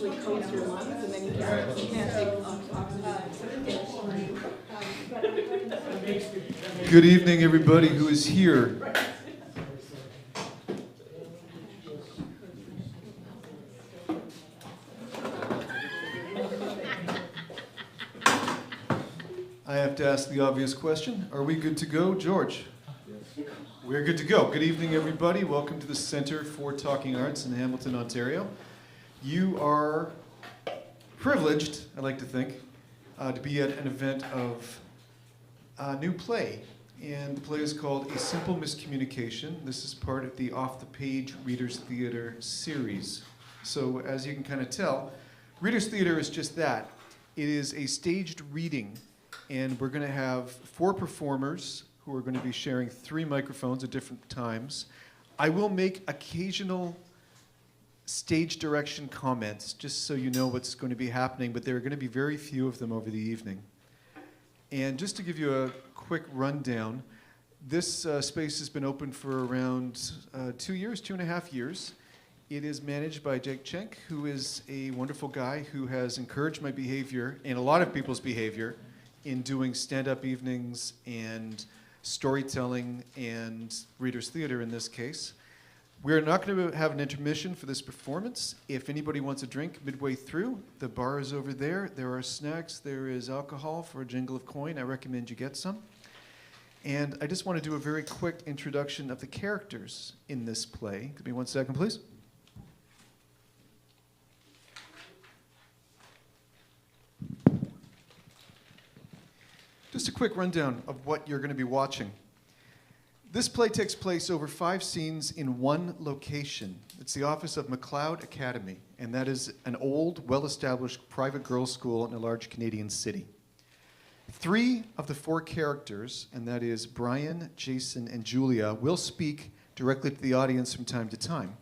actually coats your lungs, and then you can't take oxygen. Good evening, everybody who is here. I have to ask the obvious question. Are we good to go, George? Yes. We're good to go. Good evening, everybody. Welcome to the Centre for Talking Arts in Hamilton, Ontario. You are privileged, I like to think, to be at an event of a new play. And the play is called A Simple Miscommunication. This is part of the Off the Page Readers Theatre series. So as you can kind of tell, Readers Theatre is just that. It is a staged reading. And we're going to have 4 performers who are going to be sharing 3 microphones at different times. I will make occasional stage direction comments, just so you know what's going to be happening, but there are going to be very few of them over the evening. And just to give you a quick rundown, this space has been open for around 2 years, 2.5 years. It is managed by Jake Chenk, who is a wonderful guy who has encouraged my behavior, and a lot of people's behavior, in doing stand-up evenings and storytelling and readers' theater in this case. We're not going to have an intermission for this performance. If anybody wants a drink midway through, the bar is over there. There are snacks. There is alcohol for a jingle of coin. I recommend you get some. And I just want to do a very quick introduction of the characters in this play. Give me 1 second, please. Just a quick rundown of what you're going to be watching. This play takes place over 5 scenes in one location. It's the office of McLeod Academy, and that is an old, well-established private girls' school in a large Canadian city. 3 of the 4 characters, and that is Brian, Jason, and Julia, will speak directly to the audience from time to time.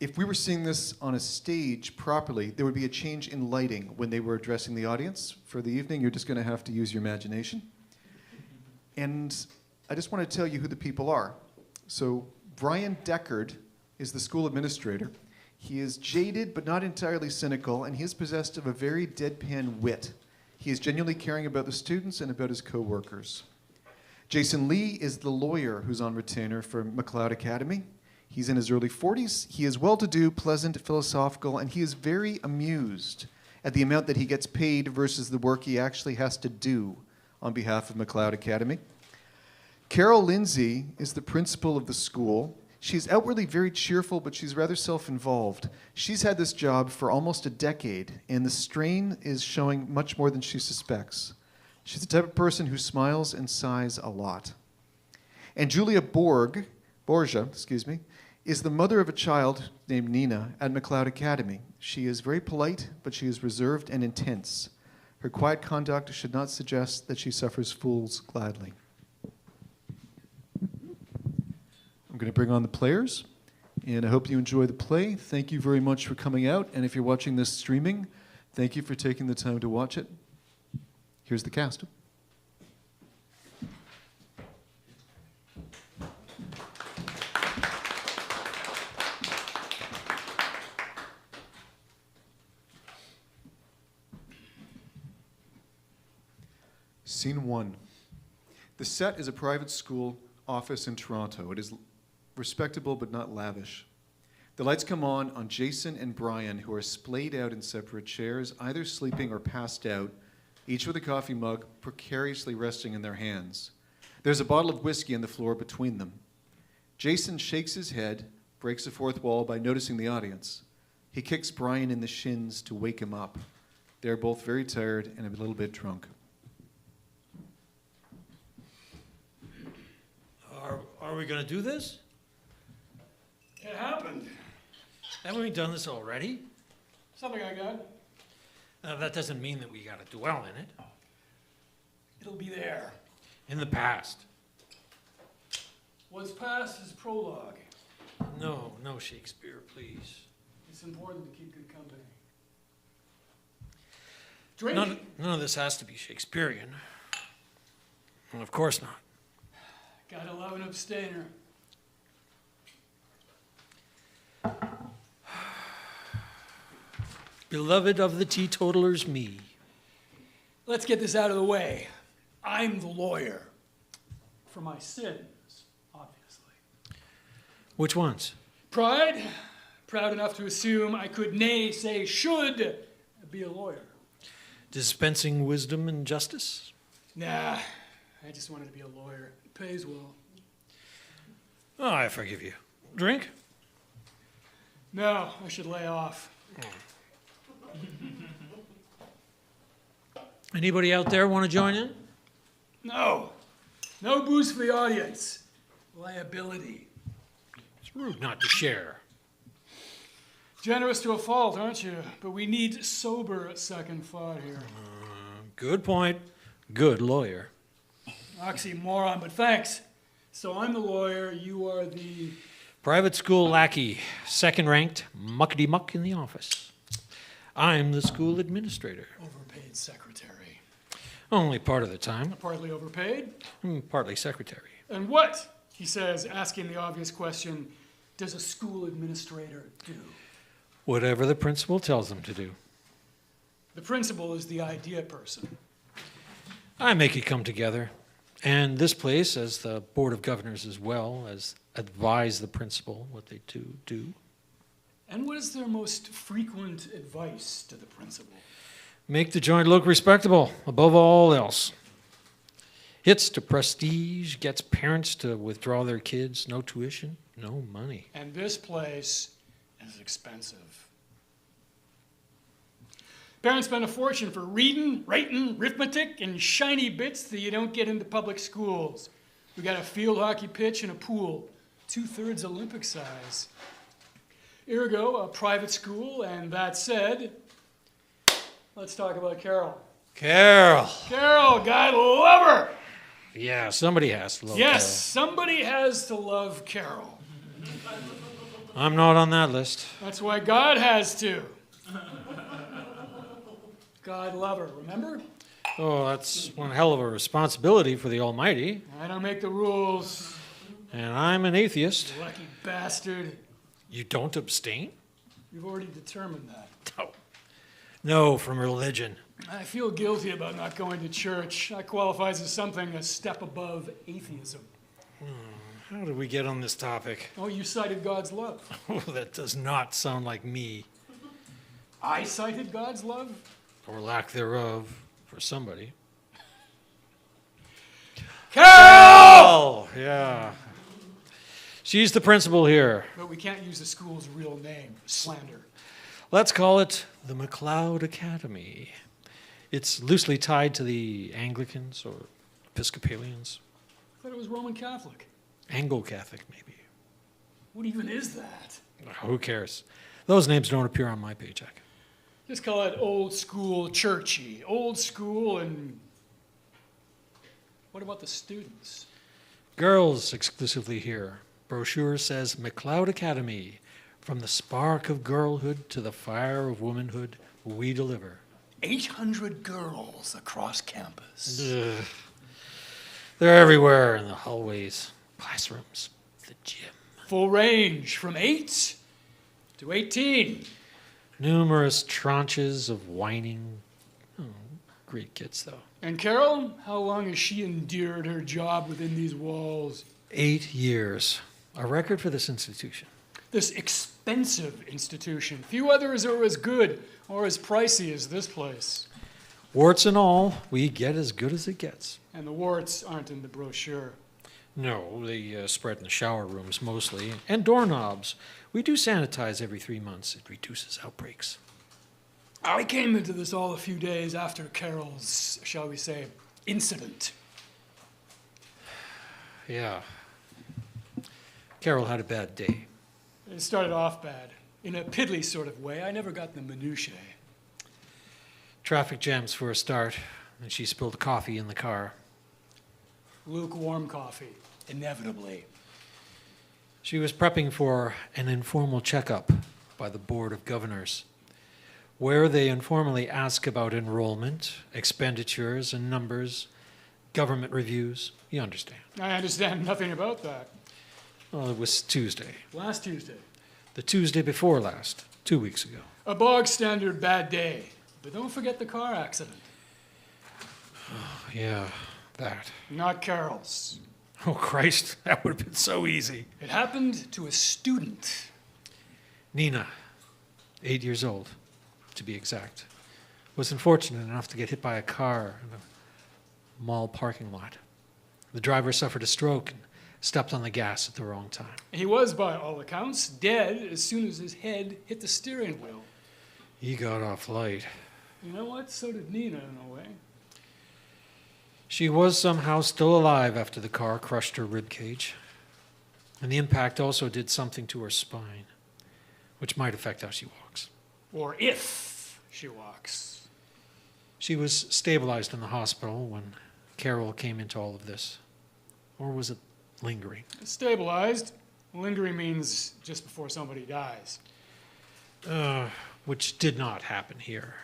If we were seeing this on a stage properly, there would be a change in lighting when they were addressing the audience. For the evening, you're just going to have to use your imagination. And I just want to tell you who the people are. So Brian Deckard is the school administrator. He is jaded but not entirely cynical, and he is possessed of a very deadpan wit. He is genuinely caring about the students and about his co-workers. Jason Lee is the lawyer who's on retainer for McLeod Academy. He's in his early 40s. He is well-to-do, pleasant, philosophical, and he is very amused at the amount that he gets paid versus the work he actually has to do on behalf of McLeod Academy. Carol Lindsay is the principal of the school. She's outwardly very cheerful, but she's rather self-involved. She's had this job for almost a decade, and the strain is showing much more than she suspects. She's the type of person who smiles and sighs a lot. And Julia Borgia, is the mother of a child named Nina at McLeod Academy. She is very polite, but she is reserved and intense. Her quiet conduct should not suggest that she suffers fools gladly. I'm going to bring on the players, and I hope you enjoy the play. Thank you very much for coming out, and if you're watching this streaming, thank you for taking the time to watch it. Here's the cast. Scene 1. The set is a private school office in Toronto. It is respectable but not lavish. The lights come on Jason and Brian, who are splayed out in separate chairs, either sleeping or passed out, each with a coffee mug precariously resting in their hands. There's a bottle of whiskey on the floor between them. Jason shakes his head, breaks the fourth wall by noticing the audience. He kicks Brian in the shins to wake him up. They're both very tired and a little bit drunk. Are we going to do this? It happened. Haven't we done this already? Something I got. That doesn't mean that we got to dwell in it. It'll be there. In the past. What's past is prologue. No Shakespeare, please. It's important to keep good company. Drink? None of this has to be Shakespearean. Well, of course not. Gotta love an abstainer. Beloved of the teetotalers, me. Let's get this out of the way. I'm the lawyer. For my sins, obviously. Which ones? Pride. Proud enough to assume I could, nay, say should, be a lawyer. Dispensing wisdom and justice? Nah, I just wanted to be a lawyer. It pays well. Oh, I forgive you. Drink? No, I should lay off. Anybody out there want to join in? No. No booze for the audience. Liability. It's rude not to share. Generous to a fault, aren't you? But we need sober second thought here. Good point. Good lawyer. Oxymoron, but thanks. So I'm the lawyer, you are the... Private school lackey, second-ranked, muckety-muck in the office. I'm the school administrator. overpaid secretary. Only part of the time, Partly overpaid? partly secretary. And what, he says, asking the obvious question, does a school administrator do? Whatever the principal tells them to do. The principal is the idea person. I make it come together. And this place, as the Board of Governors as well, as advise the principal what they do. And what is their most frequent advice to the principal? Make the joint look respectable, above all else. Hits to prestige, gets parents to withdraw their kids, no tuition, no money. And this place is expensive. Parents spend a fortune for reading, writing, arithmetic, and shiny bits that you don't get in the public schools. We got a field hockey pitch and a pool, 2/3 Olympic size. Ergo, a private school, and that said, let's talk about Carol. Carol! Carol, God love her! Yeah, somebody has to love Yes, somebody has to love Carol. Carol. I'm not on that list. That's why God has to. God love her, remember? Oh, that's one hell of a responsibility for the Almighty. I don't make the rules. And I'm an atheist. Lucky bastard. You don't abstain? You've already determined that. No, from religion. I feel guilty about not going to church. That qualifies as something a step above atheism. How did we get on this topic? Oh, you cited God's love. Oh, that does not sound like me, I cited God's love? or lack thereof, for somebody. Carol! Oh, yeah. She's the principal here. But we can't use the school's real name. Slander. Let's call it the MacLeod Academy. It's loosely tied to the Anglicans or Episcopalians. I thought it was Roman Catholic. Anglo-Catholic, maybe. What even is that? Who cares? Those names don't appear on my paycheck. Just call it old school churchy. Old school and... What about the students? Girls exclusively here. Brochure says MacLeod Academy. From the spark of girlhood to the fire of womanhood, we deliver. 800 girls across campus. Ugh. They're everywhere in the hallways, classrooms, the gym. Full range from 8 to 18. Numerous tranches of whining. Oh, great kids, though. And Carol, how long has she endured her job within these walls? 8 years. A record for this institution. This expensive institution. Few others are as good or as pricey as this place. Warts and all, we get as good as it gets. And the warts aren't in the brochure. No, they spread in the shower rooms mostly. And doorknobs. We do sanitize every 3 months. It reduces outbreaks. I came into this all a few days after Carol's, shall we say, incident. Yeah. Carol had a bad day. It started off bad. In a piddly sort of way. I never got the minutiae. Traffic jams for a start, and she spilled coffee in the car. Lukewarm coffee. Inevitably. She was prepping for an informal checkup by the Board of Governors, where they informally ask about enrollment, expenditures and numbers, government reviews. You understand. I understand nothing about that. Well, it was Tuesday. Last Tuesday. The Tuesday before last, 2 weeks ago. A bog standard bad day. But don't forget the car accident. Yeah, that. Not Carol's. Oh, Christ, that would have been so easy. It happened to a student. Nina, 8 years old, to be exact, was unfortunate enough to get hit by a car in a mall parking lot. The driver suffered a stroke and stepped on the gas at the wrong time. He was, by all accounts, dead as soon as his head hit the steering wheel. He got off light. You know what? So did Nina, in a way. She was somehow still alive after the car crushed her rib cage. And the impact also did something to her spine, which might affect how she walks. Or if she walks. She was stabilized in the hospital when Carol came into all of this. Or was it lingering? Stabilized. Lingering means just before somebody dies. Which did not happen here.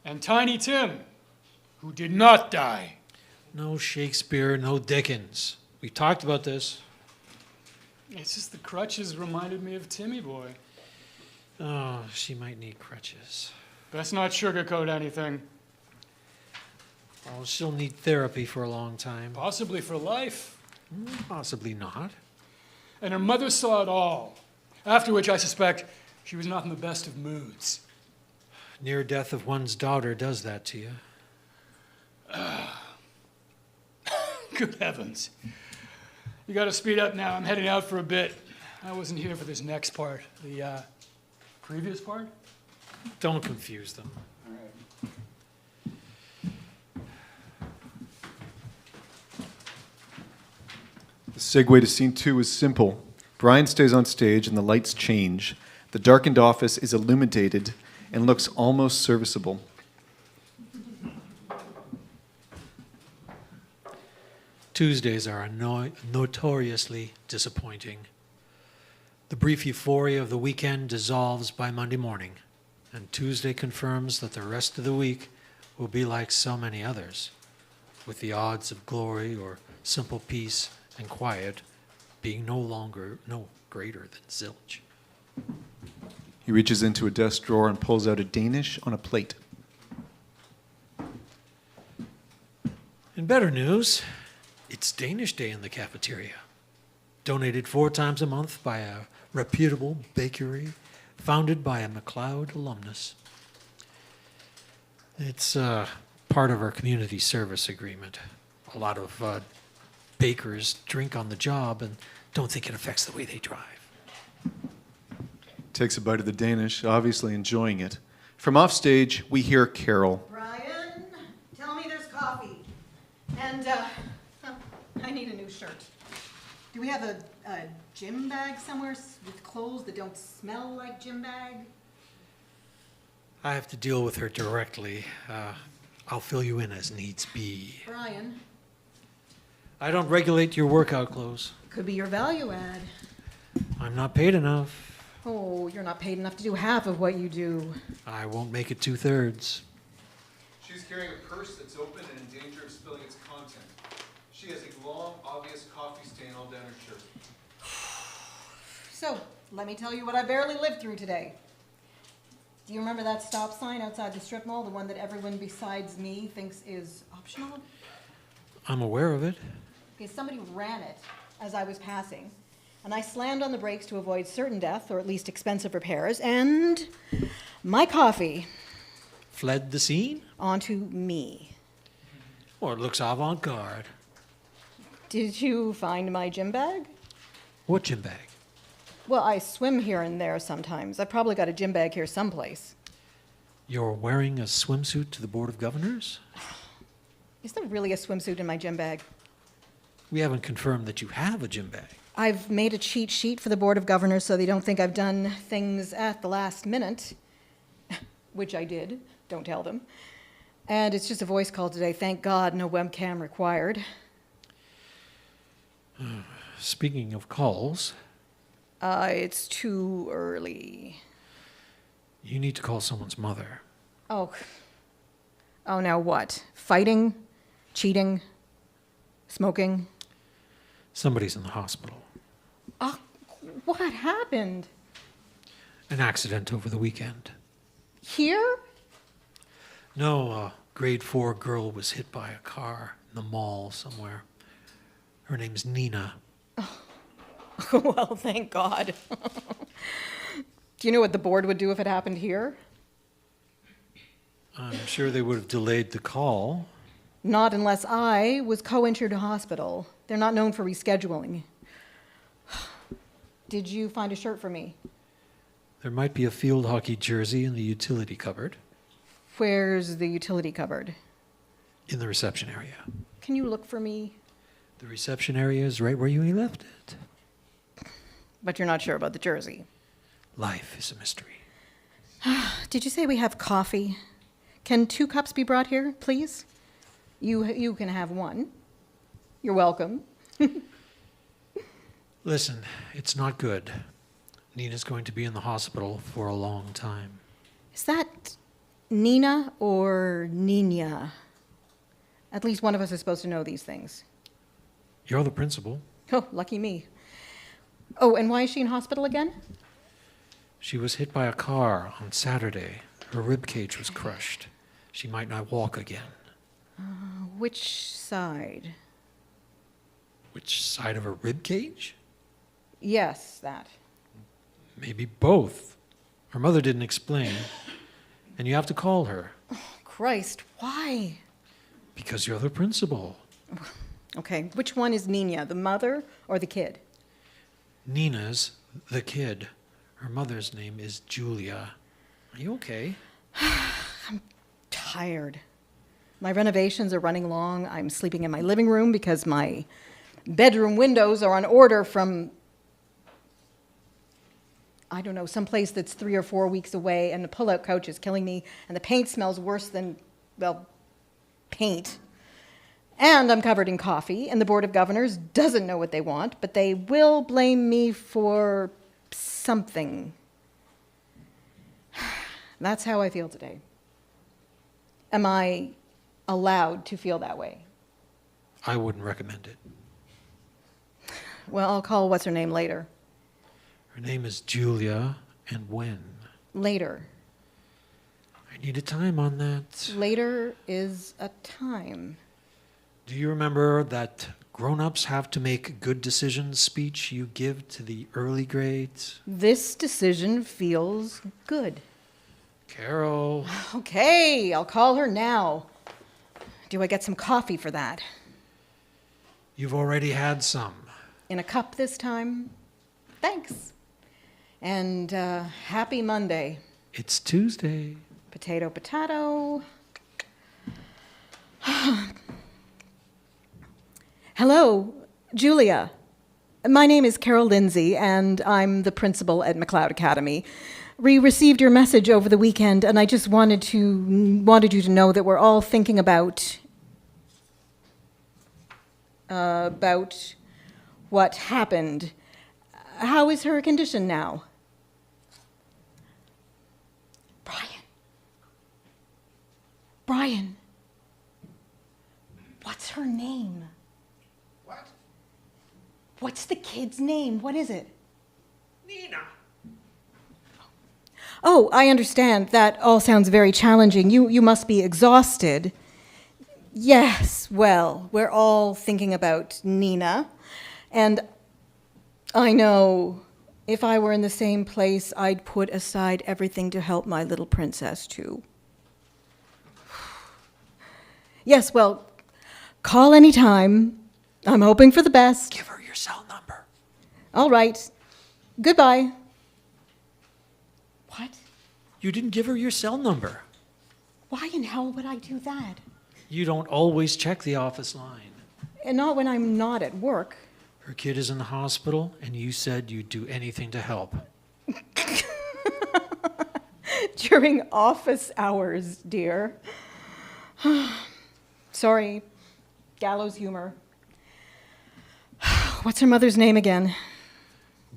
And Tiny Tim, who did not die. No Shakespeare, no Dickens. We talked about this. It's just the crutches reminded me of Timmy Boy. Oh, she might need crutches. Best not sugarcoat anything. Oh, she'll need therapy for a long time. Possibly for life. Possibly not. And her mother saw it all. After which I suspect she was not in the best of moods. Near death of one's daughter does that to you. Good heavens. You gotta speed up now. I'm heading out for a bit. I wasn't here for this next part. The previous part? Don't confuse them. All right. The segue to scene 2 is simple. Brian stays on stage and the lights change. The darkened office is illuminated and looks almost serviceable. Tuesdays are notoriously disappointing. The brief euphoria of the weekend dissolves by Monday morning, and Tuesday confirms that the rest of the week will be like so many others, with the odds of glory or simple peace and quiet being no greater than zilch. He reaches into a desk drawer and pulls out a Danish on a plate. In better news, it's Danish Day in the cafeteria. Donated 4 times a month by a reputable bakery founded by a McLeod alumnus. It's part of our community service agreement. A lot of bakers drink on the job and don't think it affects the way they drive. Takes a bite of the Danish, obviously enjoying it. From offstage, we hear Carol. Brian, tell me there's coffee. And, I need a new shirt. Do we have a gym bag somewhere with clothes that don't smell like gym bag? I have to deal with her directly. I'll fill you in as needs be. Brian, I don't regulate your workout clothes. could be your value add. I'm not paid enough. Oh, you're not paid enough to do half of what you do. I won't make it 2/3. She's carrying a purse that's open and in danger of spilling its content. She has a long, obvious coffee stain all down her shirt. So, let me tell you what I barely lived through today. Do you remember that stop sign outside the strip mall, the one that everyone besides me thinks is optional? I'm aware of it. Okay, somebody ran it as I was passing, and I slammed on the brakes to avoid certain death, or at least expensive repairs, and my coffee Fled the scene? onto me. Well, it looks avant-garde. Did you find my gym bag? What gym bag? Well, I swim here and there sometimes. I've probably got a gym bag here someplace. You're wearing a swimsuit to the Board of Governors? Is there really a swimsuit in my gym bag? We haven't confirmed that you have a gym bag. I've made a cheat sheet for the Board of Governors so they don't think I've done things at the last minute, which I did. Don't tell them. And it's just a voice call today. Thank God, no webcam required. Speaking of calls, It's too early. you need to call someone's mother. Oh. Oh, now what? Fighting? Cheating? Smoking? Somebody's in the hospital. Oh, what happened? An accident over the weekend. Here? No, a grade 4 girl was hit by a car in the mall somewhere. Her name's Nina. Well, thank God. Do you know what the board would do if it happened here? I'm sure they would have delayed the call. Not unless I was co-insured to hospital. They're not known for rescheduling. Did you find a shirt for me? There might be a field hockey jersey in the utility cupboard Where's the utility cupboard? in the reception area. Can you look for me? The reception area is right where you left it. But you're not sure about the jersey. Life is a mystery. Did you say we have coffee? Can 2 cups be brought here, please? You can have one. You're welcome. Listen, it's not good. Nina's going to be in the hospital for a long time. Is that Nina or Nina? At least one of us is supposed to know these things. You're the principal. Oh, lucky me. Oh, and why is she in hospital again? She was hit by a car on Saturday. Her rib cage was crushed. She might not walk again. Which side? Which side of her rib cage? Yes, that. Maybe both. Her mother didn't explain. And you have to call her Christ, why? because you're the principal. Okay, which one is Nina, the mother or the kid? Nina's the kid. Her mother's name is Julia. Are you okay? Tired. My renovations are running long. I'm sleeping in my living room because my bedroom windows are on order from, I don't know, someplace that's 3 or 4 weeks away, and the pull-out couch is killing me, and the paint smells worse than, well, paint. And I'm covered in coffee, and the Board of Governors doesn't know what they want, but they will blame me for something. That's how I feel today. Am I allowed to feel that way? I wouldn't recommend it. Well, I'll call what's-her-name later. Her name is Julia, and when? Later. I need a time on that. Later is a time. Do you remember that grown-ups have to make good decisions speech you give to the early grades? This decision feels good. Carol. Okay, I'll call her now. Do I get some coffee for that? You've already had some. In a cup this time? Thanks. And happy Monday. It's Tuesday. Potato, potato. Hello, Julia. My name is Carol Lindsay, and I'm the principal at McLeod Academy. We received your message over the weekend, and I just wanted you to know that we're all thinking about what happened. How is her condition now? Brian, what's her name? What? What's the kid's name? What is it? Nina. Oh, I understand. That all sounds very challenging. You must be exhausted. Yes, well, we're all thinking about Nina. And I know if I were in the same place, I'd put aside everything to help my little princess, too. Yes, well, call anytime. I'm hoping for the best. Give her your cell number. All right. Goodbye. What? You didn't give her your cell number. Why in hell would I do that? You don't always check the office line. And not when I'm not at work. Her kid is in the hospital, and you said you'd do anything to help. During office hours, dear. Sorry, gallows humor. What's her mother's name again?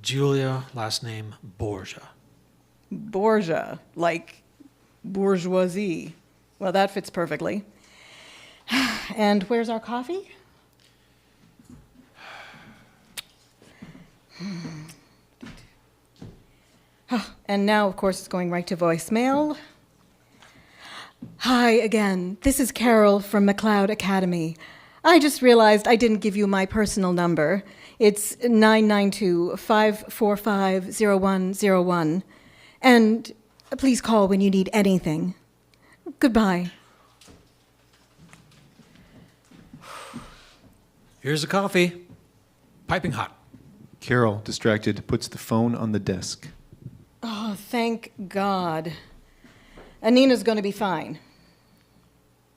Julia, last name Borgia. Borgia, like bourgeoisie. Well, that fits perfectly. And where's our coffee? And now, of course, it's going right to voicemail. Hi again. This is Carol from McLeod Academy. I just realized I didn't give you my personal number. It's 992-545-0101. And please call when you need anything. Goodbye. Here's the coffee. Piping hot. Carol, distracted, puts the phone on the desk. Oh, thank God. Anina's going to be fine.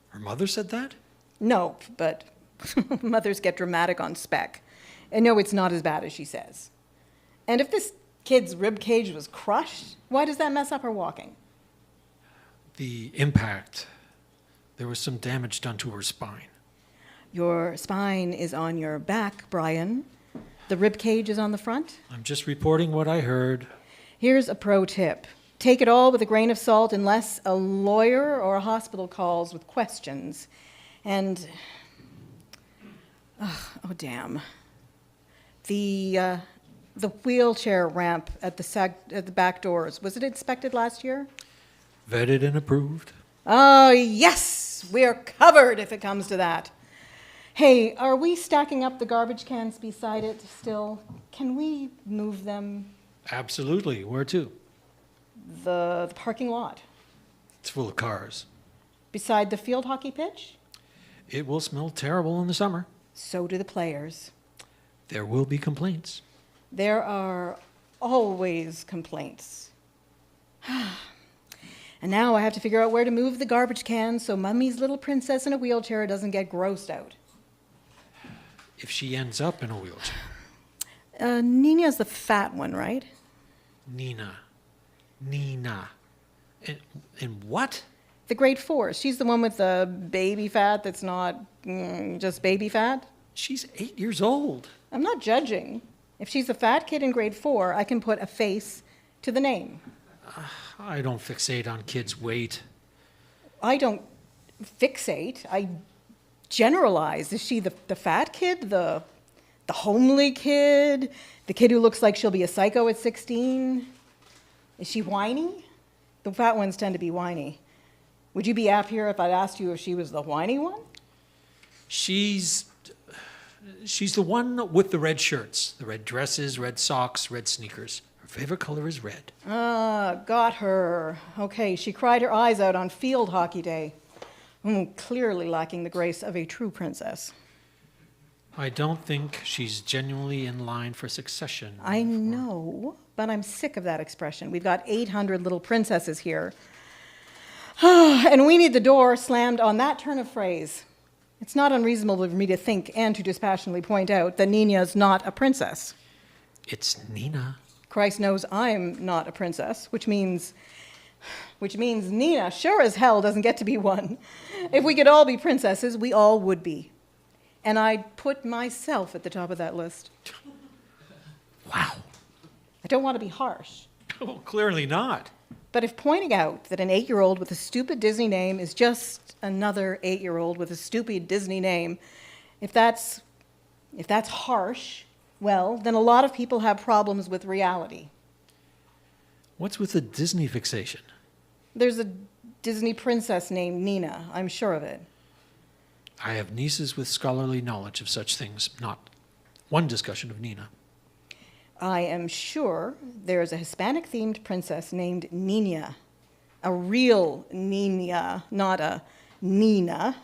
Her mother said that? Nope, but mothers get dramatic on spec. And no, it's not as bad as she says. And if this kid's rib cage was crushed, why does that mess up her walking? The impact. There was some damage done to her spine. Your spine is on your back, Brian. The rib cage is on the front. I'm just reporting what I heard. Here's a pro tip. Take it all with a grain of salt unless a lawyer or a hospital calls with questions. And, oh damn. The wheelchair ramp at the back doors, was it inspected last year? Vetted and approved. Oh, yes, we're covered if it comes to that. Hey, are we stacking up the garbage cans beside it still? Can we move them? Absolutely. Where to? The parking lot, It's full of cars. beside the field hockey pitch? It will smell terrible in the summer. So do the players. There will be complaints. There are always complaints. And now I have to figure out where to move the garbage cans so Mummy's little princess in a wheelchair doesn't get grossed out. If she ends up in a wheelchair. Nina's the fat one, right? Nina. And what? The grade 4. She's the one with the baby fat that's not just baby fat. She's 8 years old. I'm not judging. If she's a fat kid in grade 4, I can put a face to the name. I don't fixate on kids' weight. I don't fixate. I generalize. Is she the fat kid, the homely kid, the kid who looks like she'll be a psycho at 16? Is she whiny? The fat ones tend to be whiny. Would you be happier if I'd asked you if she was the whiny one? She's the one with the red shirts, the red dresses, red socks, red sneakers. Her favorite color is red. Got her. Okay, she cried her eyes out on field hockey day. Clearly lacking the grace of a true princess. I don't think she's genuinely in line for succession. I know, but I'm sick of that expression. We've got 800 little princesses here. And we need the door slammed on that turn of phrase. It's not unreasonable for me to think and to dispassionately point out that Nina's not a princess. It's Nina. Christ knows I'm not a princess, which means Nina sure as hell doesn't get to be one. If we could all be princesses, we all would be. And I'd put myself at the top of that list. Wow. I don't want to be harsh. Well, clearly not. But if pointing out that an 8-year-old with a stupid Disney name is just another 8-year-old with a stupid Disney name, if that's harsh, well, then a lot of people have problems with reality. What's with the Disney fixation? There's a Disney princess named Nina, I'm sure of it. I have nieces with scholarly knowledge of such things, not one discussion of Nina. I am sure there's a Hispanic-themed princess named Nina. A real Nina, not a Nina.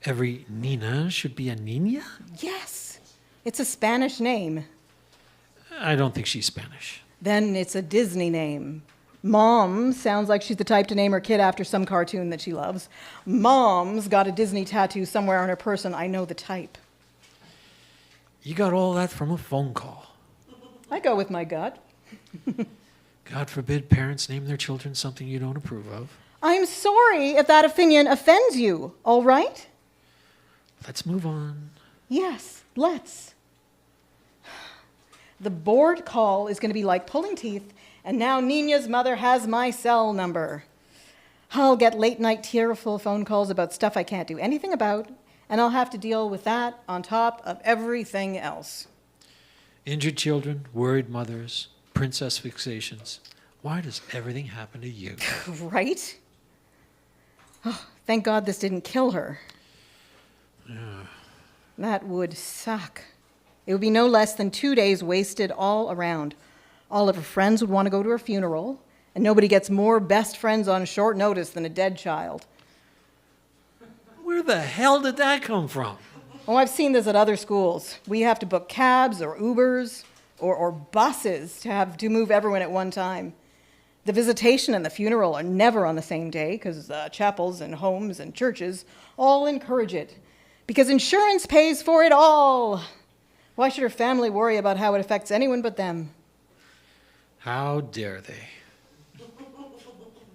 Every Nina should be a Nina? Yes, it's a Spanish name. I don't think she's Spanish. Then it's a Disney name. Mom sounds like she's the type to name her kid after some cartoon that she loves. Mom's got a Disney tattoo somewhere on her person. I know the type. You got all that from a phone call. I go with my gut. God forbid parents name their children something you don't approve of. I'm sorry if that opinion offends you, all right? Let's move on. Yes, let's. The board call is going to be like pulling teeth, and now Nina's mother has my cell number. I'll get late-night tearful phone calls about stuff I can't do anything about, and I'll have to deal with that on top of everything else. Injured children, worried mothers, princess fixations. Why does everything happen to you? Right? Thank God this didn't kill her. That would suck. It would be no less than 2 days wasted all around. All of her friends would want to go to her funeral, and nobody gets more best friends on short notice than a dead child. Where the hell did that come from? Oh, I've seen this at other schools. We have to book cabs or Ubers or buses to move everyone at one time. The visitation and the funeral are never on the same day because chapels and homes and churches all encourage it because insurance pays for it all. Why should her family worry about how it affects anyone but them? How dare they?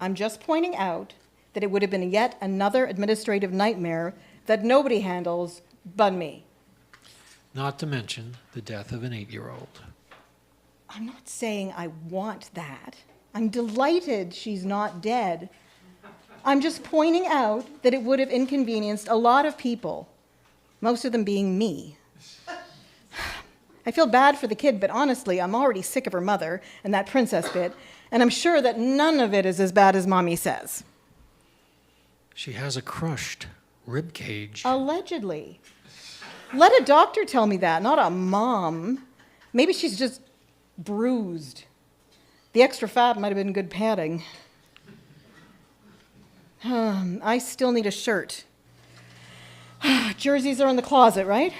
I'm just pointing out that it would have been yet another administrative nightmare that nobody handles but me. Not to mention the death of an 8-year-old. I'm not saying I want that. I'm delighted she's not dead. I'm just pointing out that it would have inconvenienced a lot of people, most of them being me. I feel bad for the kid, but honestly, I'm already sick of her mother and that princess bit, and I'm sure that none of it is as bad as Mommy says. She has a crushed rib cage. Allegedly. Let a doctor tell me that, not a mom. Maybe she's just bruised. The extra fat might have been good padding. I still need a shirt. Jerseys are in the closet, right?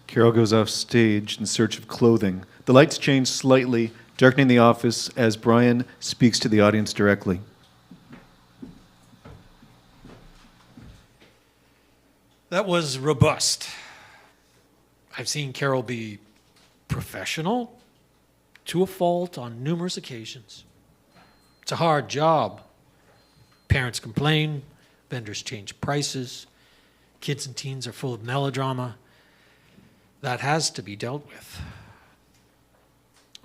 Carol goes off stage in search of clothing. The lights change slightly, darkening the office as Brian speaks to the audience directly. That was robust. I've seen Carol be professional to a fault on numerous occasions. It's a hard job. Parents complain, vendors change prices, kids and teens are full of melodrama. That has to be dealt with.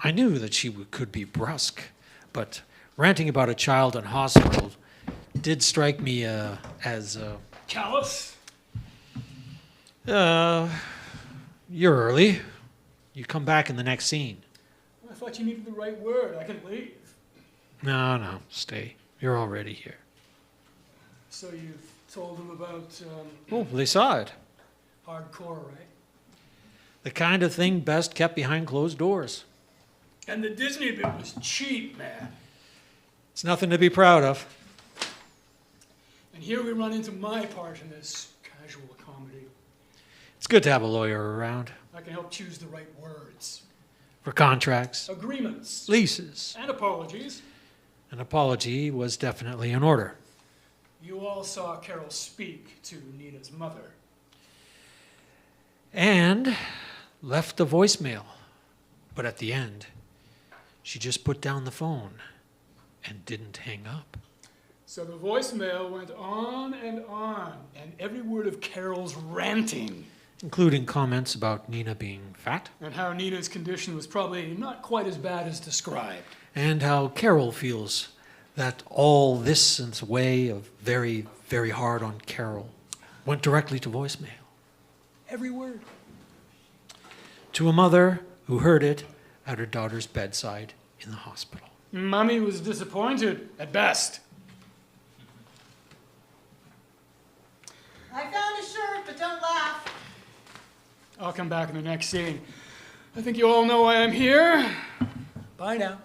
I knew that she could be brusque, but ranting about a child in hospital did strike me as Callous? you're early. You come back in the next scene. I thought you needed the right word. I can leave. No, stay. You're already here. So you've told them about Oh, they saw it. hardcore, right? The kind of thing best kept behind closed doors. And the Disney bit was cheap, man. It's nothing to be proud of. And here we run into my part in this casual comedy. It's good to have a lawyer around I can help choose the right words. for contracts, Agreements. leases. And apologies. An apology was definitely in order. You all saw Carol speak to Nina's mother. And left a voicemail. But at the end, she just put down the phone and didn't hang up. So the voicemail went on, and every word of Carol's ranting, Including comments about Nina being fat, and how Nina's condition was probably not quite as bad as described. and how Carol feels that all this in its way of very, very hard on Carol went directly to voicemail. Every word. To a mother who heard it at her daughter's bedside in the hospital. Mommy was disappointed, at best. I found a shirt, but don't laugh. I'll come back in the next scene. I think you all know why I'm here. Bye now.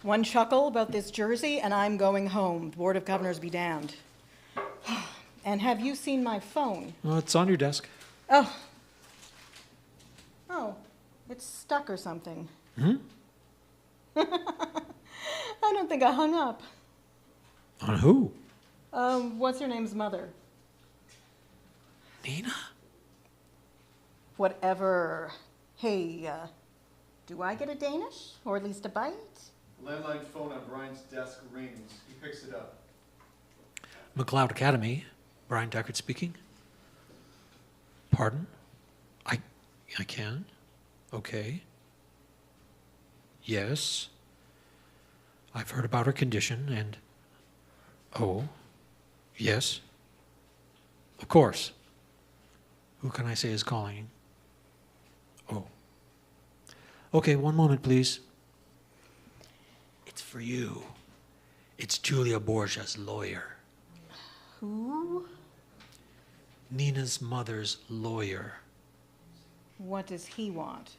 One chuckle about this jersey, and I'm going home. The Board of Governors be damned. And have you seen my phone? Well, it's on your desk. Oh. Oh, it's stuck or something. Hmm? I don't think I hung up. On who? What's her name's mother? Nina? Whatever. Hey, do I get a Danish? Or at least a bite? The landline phone on Brian's desk rings. He picks it up. McLeod Academy. Brian Deckard speaking. Pardon? I can? Okay. Yes. I've heard about her condition and... Oh. Yes. Of course. Who can I say is calling? Oh. Okay, one moment, please. for you. It's Julia Borgia's lawyer. Who? Nina's mother's lawyer. What does he want?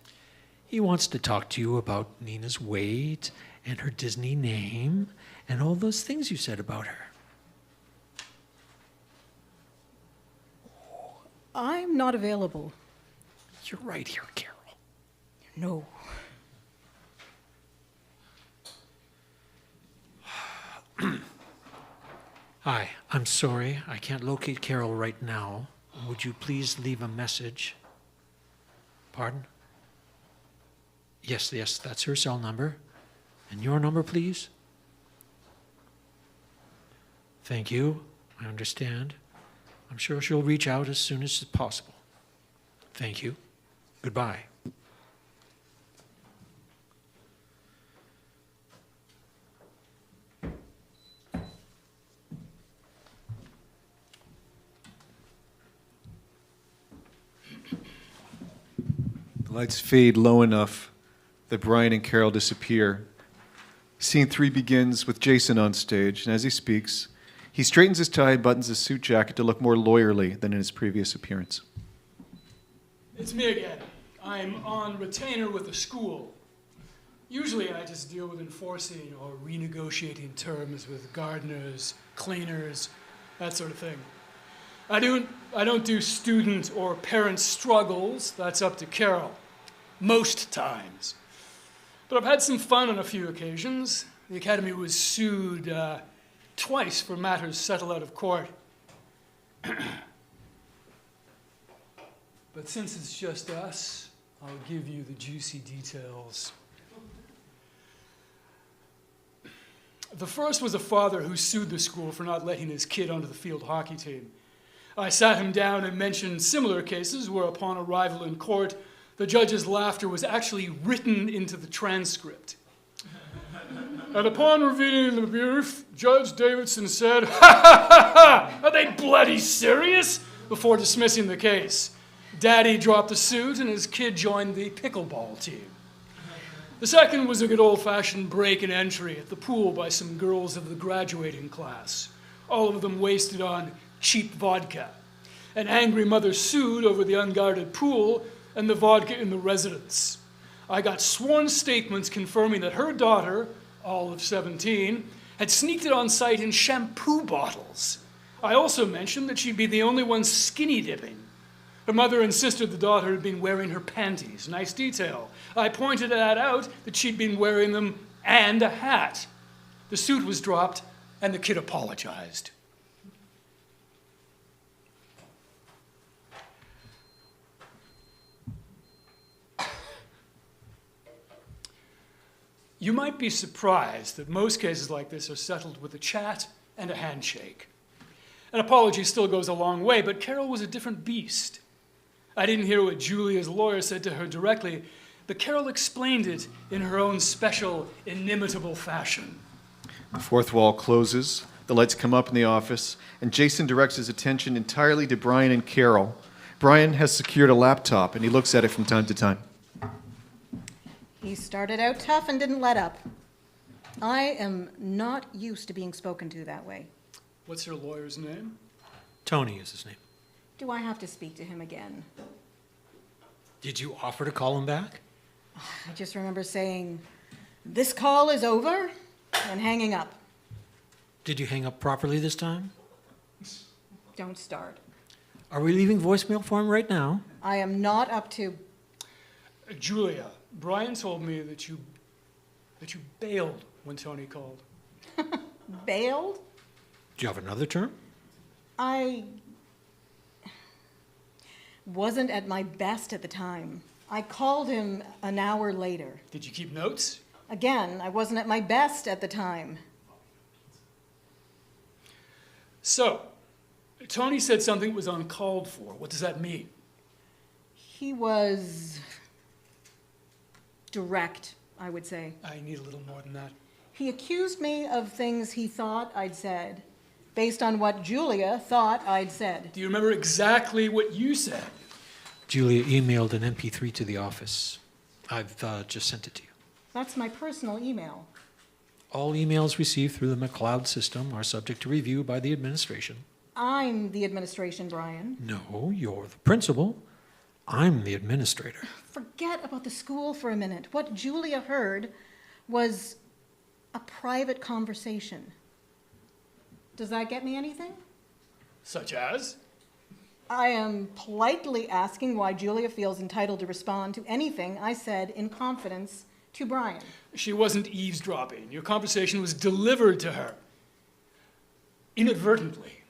He wants to talk to you about Nina's weight and her Disney name and all those things you said about her. I'm not available. You're right here, Carol. No. Hi, I'm sorry. I can't locate Carol right now. Would you please leave a message? Pardon? Yes, that's her cell number. And your number, please? Thank you. I understand. I'm sure she'll reach out as soon as possible. Thank you. Goodbye. The lights fade low enough that Brian and Carol disappear. Scene 3 begins with Jason on stage, and as he speaks, he straightens his tie and buttons his suit jacket to look more lawyerly than in his previous appearance. It's me again. I'm on retainer with the school. Usually I just deal with enforcing or renegotiating terms with gardeners, cleaners, that sort of thing. I don't do student or parent struggles. That's up to Carol. Most times. But I've had some fun on a few occasions. The Academy was sued twice for matters settled out of court. But since it's just us, I'll give you the juicy details. The first was a father who sued the school for not letting his kid onto the field hockey team. I sat him down and mentioned similar cases where upon arrival in court, the judge's laughter was actually written into the transcript. And upon revealing the brief, Judge Davidson said, "Ha ha ha ha! Are they bloody serious?" before dismissing the case. Daddy dropped the suit and his kid joined the pickleball team. The second was a good old-fashioned break and entry at the pool by some girls of the graduating class, all of them wasted on cheap vodka. An angry mother sued over the unguarded pool and the vodka in the residence. I got sworn statements confirming that her daughter, all of 17, had sneaked it on site in shampoo bottles. I also mentioned that she'd be the only one skinny dipping. Her mother insisted the daughter had been wearing her panties. Nice detail. I pointed out that she'd been wearing them and a hat. The suit was dropped and the kid apologized. You might be surprised that most cases like this are settled with a chat and a handshake. An apology still goes a long way, but Carol was a different beast. I didn't hear what Julia's lawyer said to her directly, but Carol explained it in her own special, inimitable fashion. The fourth wall closes, the lights come up in the office, and Jason directs his attention entirely to Brian and Carol. Brian has secured a laptop, and he looks at it from time to time. He started out tough and didn't let up. I am not used to being spoken to that way. What's her lawyer's name? Tony is his name. Do I have to speak to him again? Did you offer to call him back? I just remember saying, "This call is over," and hanging up. Did you hang up properly this time? Don't start. Are we leaving voicemail for him right now? I am not up to... Julia, Brian told me that you bailed when Tony called. Bailed? Do you have another term? I wasn't at my best at the time. I called him an hour later. Did you keep notes? Again, I wasn't at my best at the time. So, Tony said something was uncalled for. What does that mean? He was direct, I would say. I need a little more than that. He accused me of things he thought I'd said, based on what Julia thought I'd said. Do you remember exactly what you said? Julia emailed an MP3 to the office. I've just sent it to you. That's my personal email. All emails received through the McLeod system are subject to review by the administration. I'm the administration, Brian. No, you're the principal. I'm the administrator. Forget about the school for a minute. What Julia heard was a private conversation. Does that get me anything? Such as? I am politely asking why Julia feels entitled to respond to anything I said in confidence to Brian. She wasn't eavesdropping. Your conversation was delivered to her. Inadvertently.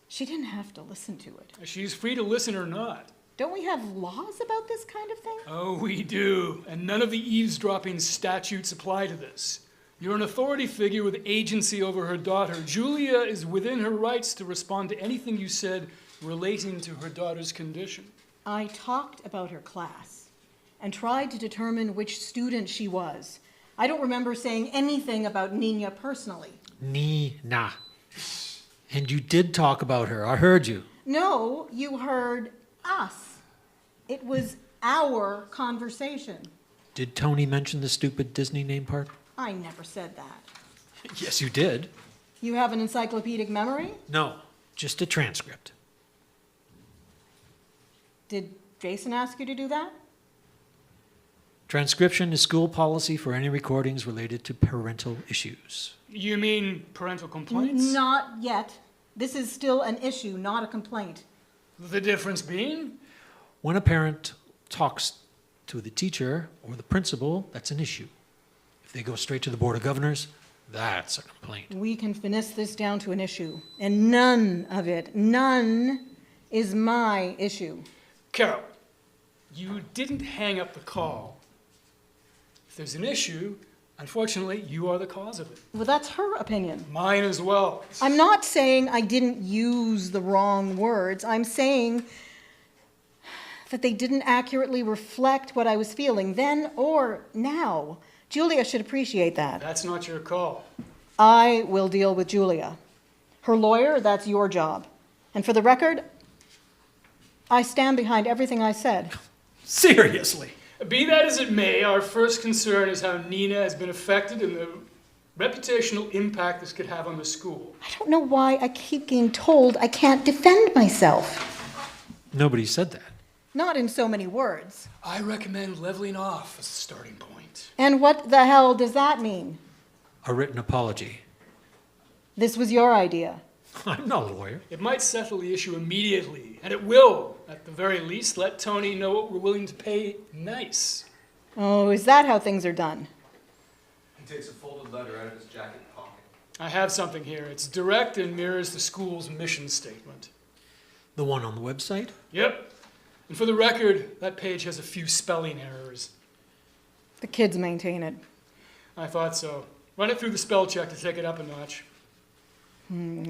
She didn't have to listen to it. She's free to listen or not. Don't we have laws about this kind of thing? Oh, we do. And none of the eavesdropping statutes apply to this. You're an authority figure with agency over her daughter. Julia is within her rights to respond to anything you said relating to her daughter's condition. I talked about her class and tried to determine which student she was. I don't remember saying anything about Nina personally. Nina. And you did talk about her. I heard you. No, you heard us. It was our conversation. Did Tony mention the stupid Disney name park? I never said that. Yes, you did. You have an encyclopedic memory? No, just a transcript. Did Jason ask you to do that? Transcription is school policy for any recordings related to parental issues. You mean parental complaints? Not yet. This is still an issue, not a complaint. The difference being? When a parent talks to the teacher or the principal, that's an issue. If they go straight to the Board of Governors, that's a complaint. We can finesse this down to an issue, and none of it, none, is my issue. Carol, you didn't hang up the call. If there's an issue, unfortunately, you are the cause of it. Well, that's her opinion. Mine as well. I'm not saying I didn't use the wrong words. I'm saying that they didn't accurately reflect what I was feeling then or now. Julia should appreciate that. That's not your call. I will deal with Julia. Her lawyer, that's your job. And for the record, I stand behind everything I said. Seriously? Be that as it may, our first concern is how Nina has been affected and the reputational impact this could have on the school. I don't know why I keep being told I can't defend myself. Nobody said that. Not in so many words. I recommend leveling off as a starting point. And what the hell does that mean? A written apology. This was your idea. I'm not a lawyer. It might settle the issue immediately, and it will, at the very least, let Tony know what we're willing to pay nice. Oh, is that how things are done? He takes a folded letter out of his jacket pocket. I have something here. It's direct and mirrors the school's mission statement. The one on the website? Yep. And for the record, that page has a few spelling errors. The kids maintain it. I thought so. Run it through the spell check to take it up a notch.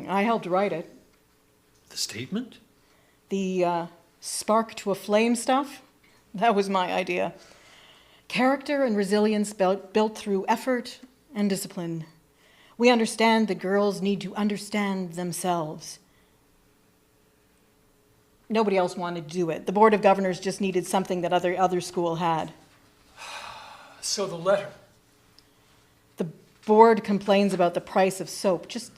I helped write it. The statement? The spark to a flame stuff, that was my idea. Character and resilience built through effort and discipline. We understand that girls need to understand themselves. Nobody else wanted to do it. The Board of Governors just needed something that other school had. So the letter. The board complains about the price of soap, just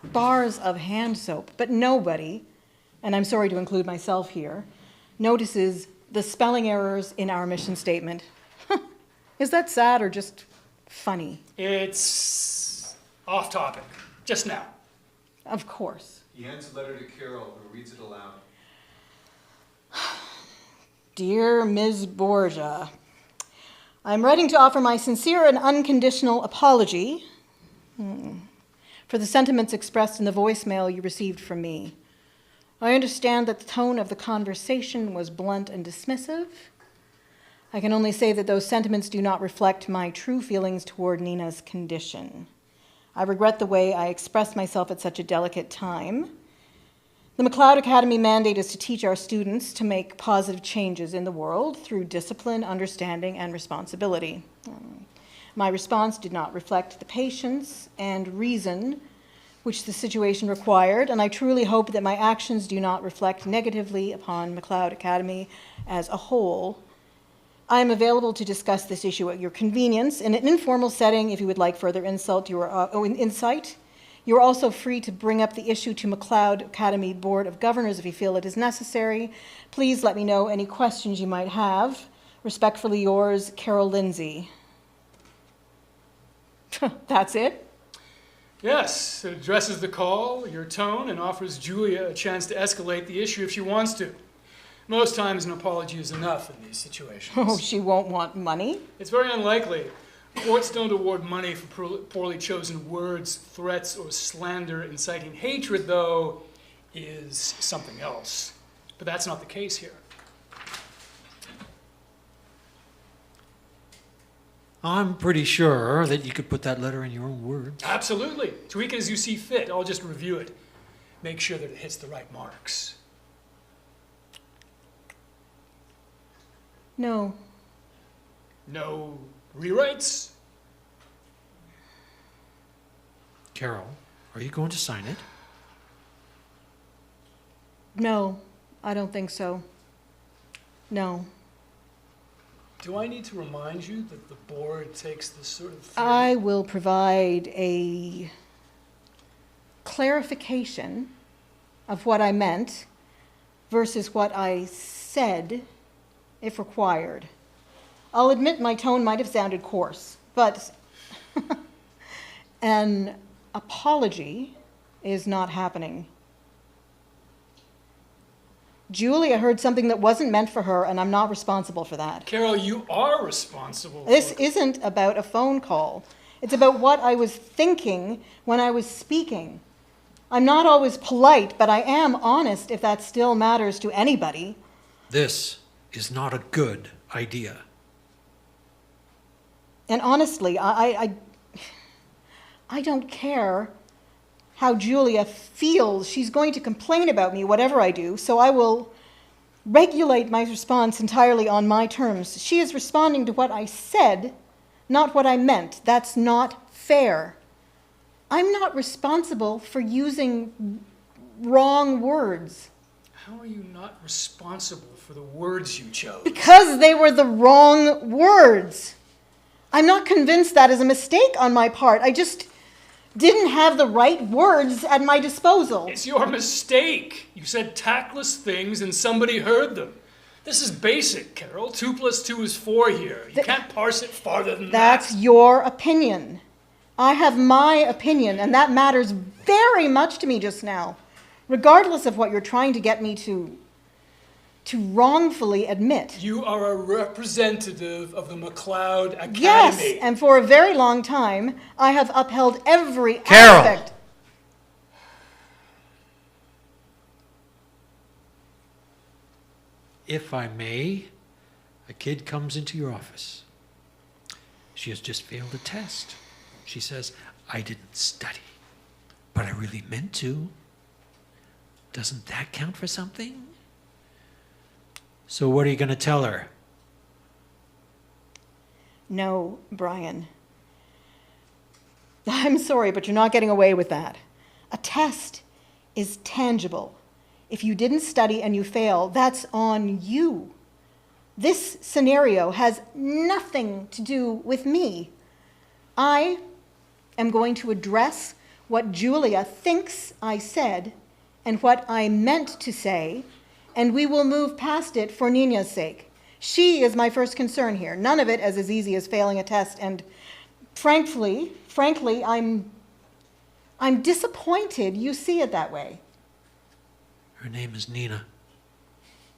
bars of hand soap, but nobody, and I'm sorry to include myself here, notices the spelling errors in our mission statement. Is that sad or just funny? It's off topic. Just now. Of course. He hands the letter to Carol, who reads it aloud. Dear Ms. Borgia, I'm writing to offer my sincere and unconditional apology for the sentiments expressed in the voicemail you received from me. I understand that the tone of the conversation was blunt and dismissive. I can only say that those sentiments do not reflect my true feelings toward Nina's condition. I regret the way I expressed myself at such a delicate time. The McLeod Academy mandate is to teach our students to make positive changes in the world through discipline, understanding, and responsibility. My response did not reflect the patience and reason which the situation required, and I truly hope that my actions do not reflect negatively upon McLeod Academy as a whole. I am available to discuss this issue at your convenience in an informal setting if you would like further insight. You are also free to bring up the issue to McLeod Academy Board of Governors if you feel it is necessary. Please let me know any questions you might have. Respectfully yours, Carol Lindsay. That's it? Yes, it addresses the call, your tone, and offers Julia a chance to escalate the issue if she wants to. Most times an apology is enough in these situations. Oh, she won't want money? It's very unlikely. Courts don't award money for poorly chosen words, threats, or slander. Inciting hatred, though, is something else. But that's not the case here. I'm pretty sure that you could put that letter in your own words. Absolutely. Tweak it as you see fit. I'll just review it. Make sure that it hits the right marks. No. No rewrites? Carol, are you going to sign it? No, I don't think so. No. Do I need to remind you that the board takes this sort of thing? I will provide a clarification of what I meant versus what I said, if required. I'll admit my tone might have sounded coarse, but an apology is not happening. Julia heard something that wasn't meant for her, and I'm not responsible for that. Carol, you are responsible This for isn't about a phone call. It's about what I was thinking when I was speaking. I'm not always polite, but I am honest if that still matters to anybody. This is not a good idea. And honestly, I don't care how Julia feels. She's going to complain about me, whatever I do, so I will regulate my response entirely on my terms. She is responding to what I said, not what I meant. That's not fair. I'm not responsible for using wrong words. How are you not responsible for the words you chose? Because they were the wrong words. I'm not convinced that is a mistake on my part. I just didn't have the right words at my disposal. It's your mistake. You said tactless things and somebody heard them. This is basic, Carol. 2 + 2 is 4 here. You can't parse it farther than That's that. your opinion. I have my opinion, and that matters very much to me just now, regardless of what you're trying to get me to wrongfully admit. You are a representative of the McLeod Academy. Yes, and for a very long time, I have upheld every Carol! aspect. If I may, a kid comes into your office. She has just failed a test. She says, I didn't study, but I really meant to. Doesn't that count for something? So what are you going to tell her? No, Brian. I'm sorry, but you're not getting away with that. A test is tangible. If you didn't study and you fail, that's on you. This scenario has nothing to do with me. I am going to address what Julia thinks I said and what I meant to say, and we will move past it for Nina's sake. She is my first concern here. None of it is as easy as failing a test, and frankly, I'm disappointed you see it that way. Her name is Nina.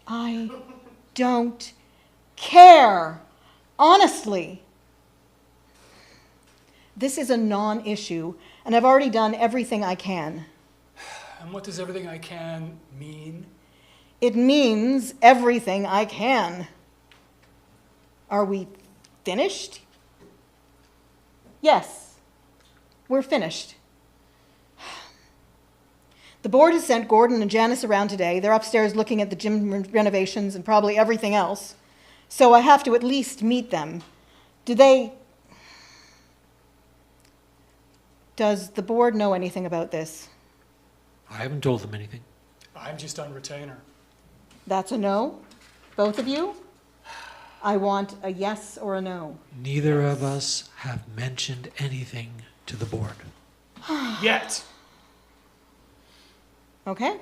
I don't care. Honestly. This is a non-issue, and I've already done everything I can. And what does everything I can mean? It means everything I can. Are we finished? Yes, we're finished. The board has sent Gordon and Janice around today. They're upstairs looking at the gym renovations and probably everything else. So I have to at least meet them. Does the board know anything about this? I haven't told them anything. I'm just on retainer. That's a no? Both of you? I want a yes or a no. Neither of us have mentioned anything to the board. Yet. Okay?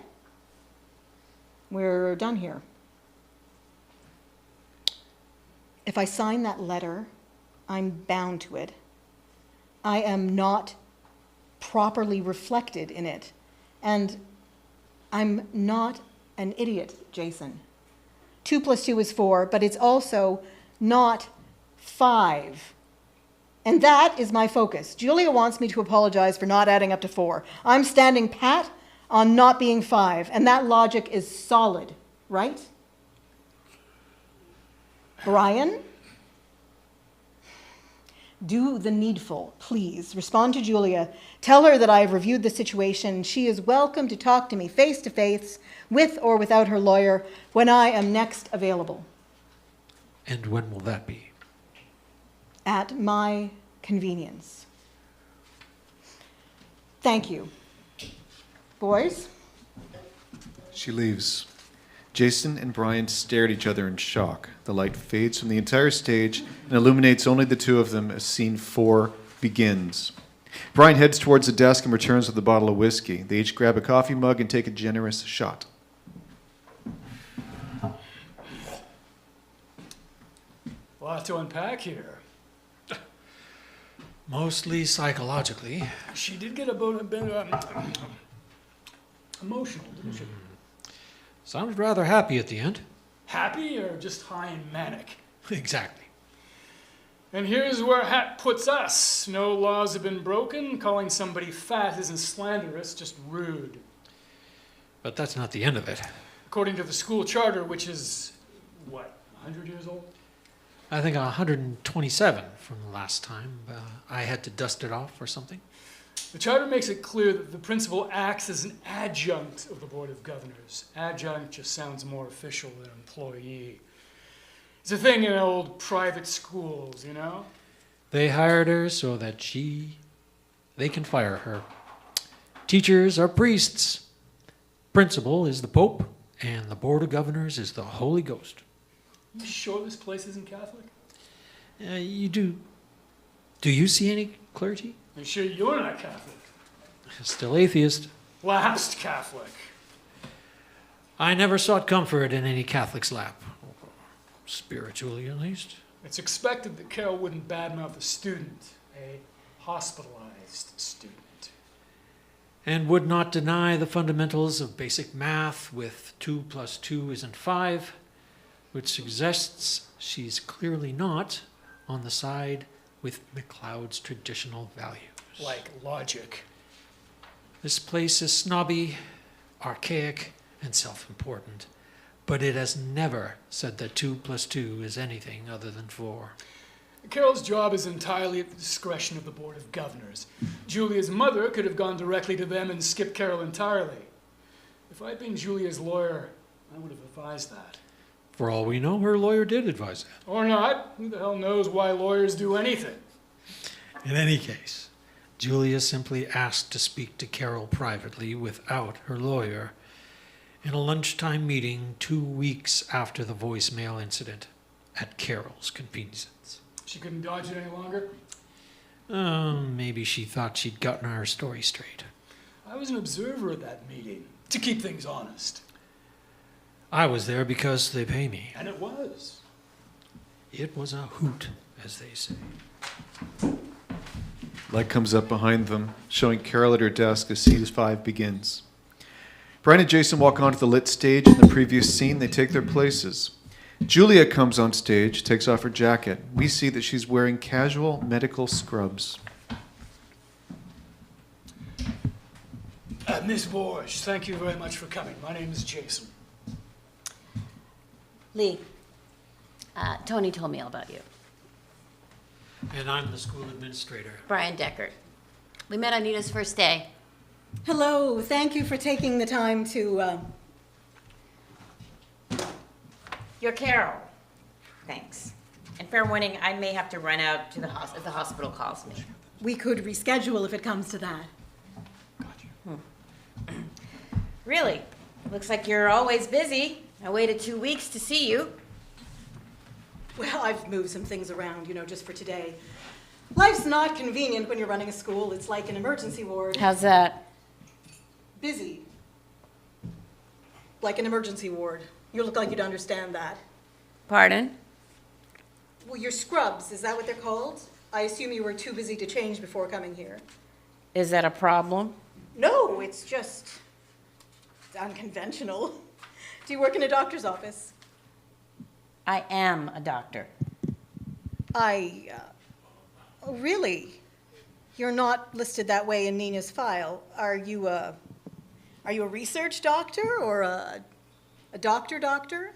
We're done here. If I sign that letter, I'm bound to it. I am not properly reflected in it. And I'm not an idiot, Jason. 2 + 2 is 4, but it's also not 5. And that is my focus. Julia wants me to apologize for not adding up to 4. I'm standing pat on not being 5, and that logic is solid, right? Brian? Do the needful, please. Respond to Julia. Tell her that I have reviewed the situation. She is welcome to talk to me face to face, with or without her lawyer, when I am next available. And when will that be? At my convenience. Thank you. Boys? She leaves. Jason and Brian stare at each other in shock. The light fades from the entire stage and illuminates only the two of them as scene 4 begins. Brian heads towards the desk and returns with a bottle of whiskey. They each grab a coffee mug and take a generous shot. A lot to unpack here. Mostly psychologically. She did get a bit emotional, didn't she? Sounded rather happy at the end. Happy or just high and manic? Exactly. And here's where Hat puts us. No laws have been broken. Calling somebody fat isn't slanderous, just rude. But that's not the end of it. According to the school charter, which is, what, 100 years old? I think 127 from the last time. I had to dust it off or something. The charter makes it clear that the principal acts as an adjunct of the Board of Governors. Adjunct just sounds more official than employee. It's a thing in old private schools, you know? They hired her so that they can fire her. Teachers are priests. Principal is the Pope, and the Board of Governors is the Holy Ghost. You sure this place isn't Catholic? You do. Do you see any clergy? I'm sure you're not Catholic. Still atheist. Last Catholic. I never sought comfort in any Catholic's lap. Spiritually, at least. It's expected that Carol wouldn't badmouth a student, a hospitalized student. And would not deny the fundamentals of basic math with 2 + 2 isn't 5, which suggests she's clearly not on the side with McLeod's traditional values. Like logic. This place is snobby, archaic, and self-important, but it has never said that 2 + 2 is anything other than 4. Carol's job is entirely at the discretion of the Board of Governors. Julia's mother could have gone directly to them and skipped Carol entirely. If I'd been Julia's lawyer, I would have advised that. For all we know, her lawyer did advise that. Or not. Who the hell knows why lawyers do anything? In any case, Julia simply asked to speak to Carol privately without her lawyer in a lunchtime meeting 2 weeks after the voicemail incident at Carol's convenience. She couldn't dodge it any longer? Maybe she thought she'd gotten her story straight. I was an observer at that meeting, to keep things honest. I was there because they pay me. And it was. It was a hoot, as they say. Light comes up behind them, showing Carol at her desk as scene 5 begins. Brian and Jason walk onto the lit stage in the previous scene. They take their places. Julia comes on stage, takes off her jacket. We see that she's wearing casual medical scrubs. Miss Borge, thank you very much for coming. My name is Jason. Lee, Tony told me all about you. And I'm the school administrator. Brian Deckard. We met on Nita's first day. Hello, thank you for taking the time to, You're Carol. Thanks. And fair warning, I may have to run out to the if the hospital calls me. we could reschedule if it comes to that. Really? Looks like you're always busy. I waited 2 weeks to see you. Well, I've moved some things around, just for today. Life's not convenient when you're running a school. It's like an emergency ward. How's that? Busy. Like an emergency ward. You look like you'd understand that. Pardon? Well, your scrubs, is that what they're called? I assume you were too busy to change before coming here. Is that a problem? No, it's just unconventional. Do you work in a doctor's office? I am a doctor. Oh, really? You're not listed that way in Nina's file. Are you a research doctor or a doctor?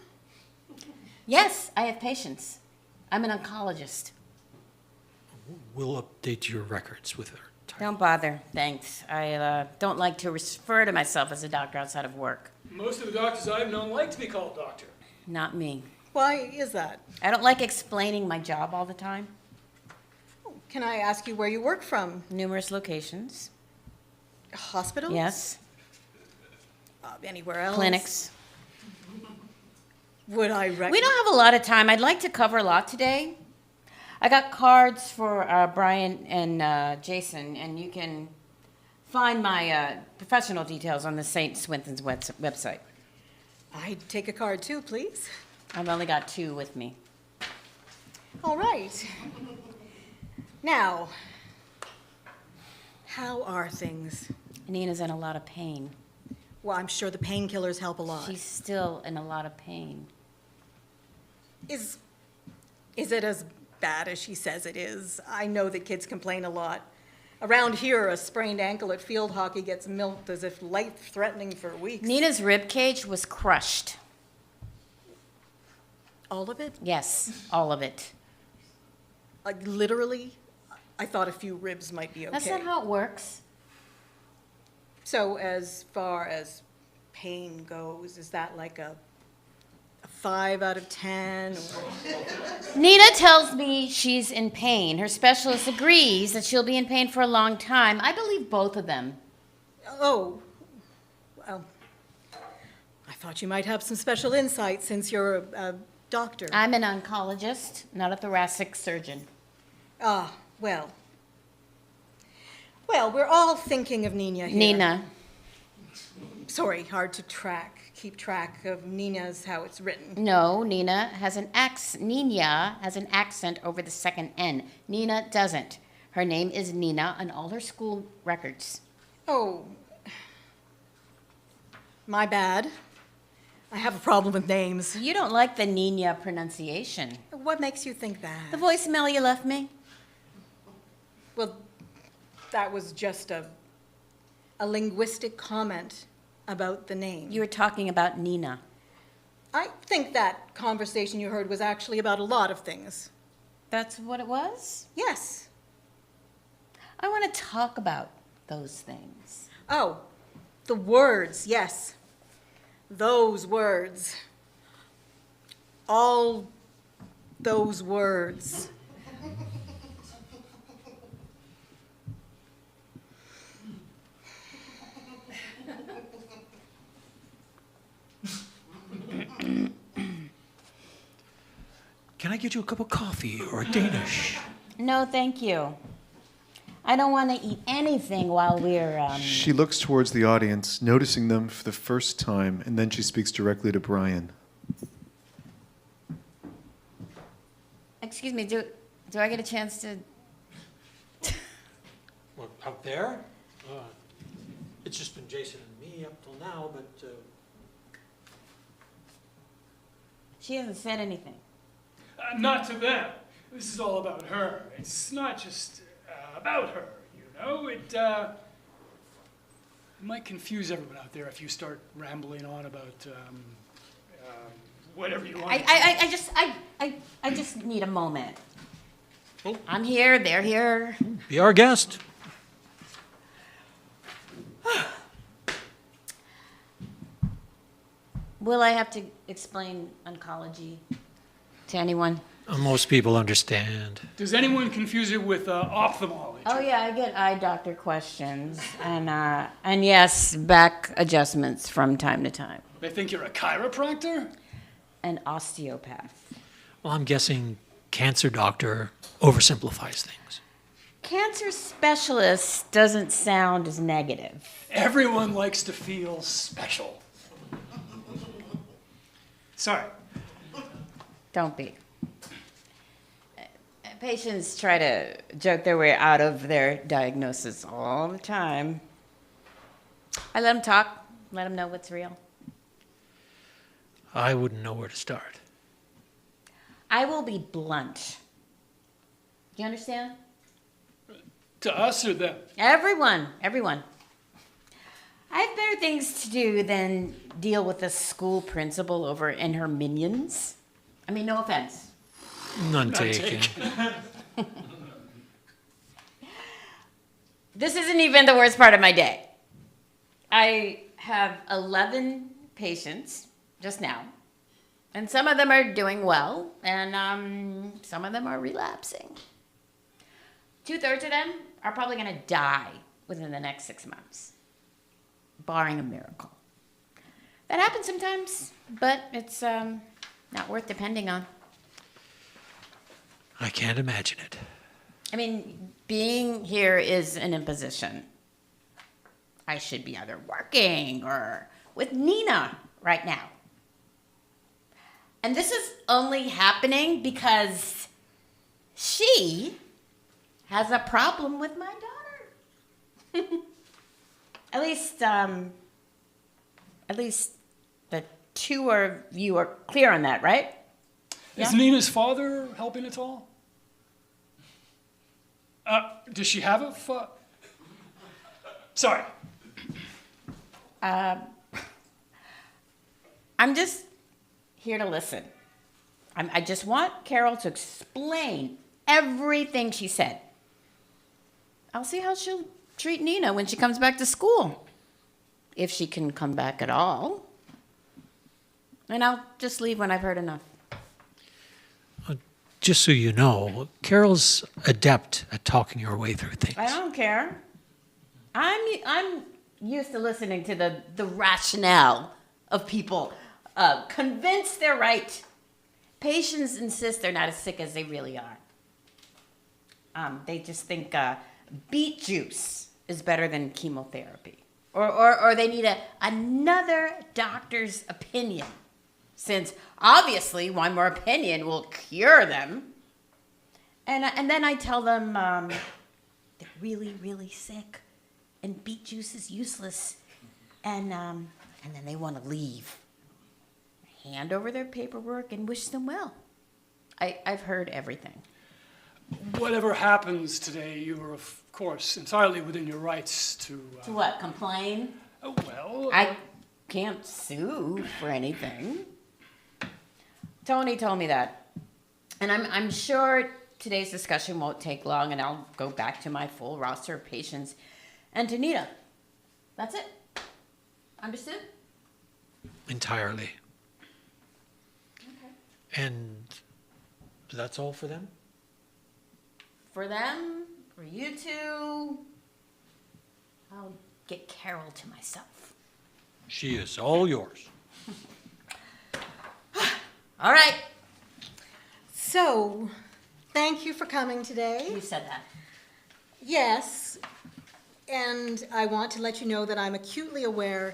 Yes, I have patients. I'm an oncologist. We'll update your records with her. Don't bother, thanks. I don't like to refer to myself as a doctor outside of work. Most of the doctors I've known like to be called doctor. Not me. Why is that? I don't like explaining my job all the time. Can I ask you where you work from? Numerous locations. Hospitals? Yes. Anywhere else? Clinics. Would I We don't have a lot of time. I'd like to cover a lot today. I got cards for Brian and Jason, and you can find my professional details on the St. Swithin's website. I'd take a card too, please. I've only got 2 with me. All right. Now, how are things? Nina's in a lot of pain. Well, I'm sure the painkillers help a lot. She's still in a lot of pain. Is it as bad as she says it is? I know that kids complain a lot. Around here, a sprained ankle at field hockey gets milked as if life-threatening for weeks. Nina's rib cage was crushed. All of it? Yes, all of it. Like literally? I thought a few ribs might be okay. That's not how it works. So as far as pain goes, is that like a 5 out of 10? Or... Nina tells me she's in pain. Her specialist agrees that she'll be in pain for a long time. I believe both of them. Oh, well, I thought you might have some special insight since you're a doctor. I'm an oncologist, not a thoracic surgeon. Ah, well. Well, we're all thinking of Nina here. Nina. Sorry, hard to keep track of Nina's how it's written. No, Nina has an Nina has an accent over the second N. Nina doesn't. Her name is Nina on all her school records. Oh, my bad. I have a problem with names. You don't like the Nina pronunciation. What makes you think The that? voicemail you left me? Well, that was just a linguistic comment about the name. You were talking about Nina. I think that conversation you heard was actually about a lot of things. That's what it was? Yes. I want to talk about those things. Oh, the words, yes. Those words. All those words. Can I get you a cup of coffee or a Danish? No, thank you. I don't want to eat anything while we're, She looks towards the audience, noticing them for the first time, and then she speaks directly to Brian. Excuse me, do I get a chance to... Well, out there? It's just been Jason and me up till now, but She hasn't said anything. Not to them. This is all about her. It's not just about her, you know? It might confuse everyone out there if you start rambling on about whatever you want. I just need a moment. I'm here, they're here. be our guest. Will I have to explain oncology to anyone? Most people understand. Does anyone confuse it with ophthalmology? Oh yeah, I get eye doctor questions and yes, back adjustments from time to time. They think you're a chiropractor? An osteopath. Well, I'm guessing cancer doctor oversimplifies things. Cancer specialist doesn't sound as negative. Everyone likes to feel special. Sorry. Don't be. Patients try to joke their way out of their diagnosis all the time. I let them talk, let them know what's real. I wouldn't know where to start. I will be blunt. Do you understand? To us or them? Everyone. I have better things to do than deal with the school principal over and her minions. I mean, no offense. None taken. This isn't even the worst part of my day. I have 11 patients just now, and some of them are doing well, and some of them are relapsing. 2/3 of them are probably going to die within the next 6 months, barring a miracle. That happens sometimes, but it's not worth depending on. I can't imagine it. I mean, being here is an imposition. I should be either working or with Nina right now. And this is only happening because she has a problem with my daughter. At least the two of you are clear on that, right? Is Yeah. Nina's father helping at all? Does she have a Sorry. I'm just here to listen. I just want Carol to explain everything she said. I'll see how she'll treat Nina when she comes back to school, if she can come back at all. And I'll just leave when I've heard enough. Just so you know, Carol's adept at talking her way through things. I don't care. I'm used to listening to the rationale of people convinced they're right. Patients insist they're not as sick as they really are. They just think beet juice is better than chemotherapy. Or they need another doctor's opinion, since obviously one more opinion will cure them. And then I tell them they're really, really sick and beet juice is useless. And then they want to leave. Hand over their paperwork and wish them well. I've heard everything. Whatever happens today, you are, of course, entirely within your rights to... To what, complain? Well... I can't sue for anything. Tony told me that. And I'm sure today's discussion won't take long, and I'll go back to my full roster of patients and to Nina. That's it. Understood? Entirely. Okay. And that's all for them? For them, for you two, I'll get Carol to myself. She is all yours. All right. So, thank you for coming today. You said that. Yes, and I want to let you know that I'm acutely aware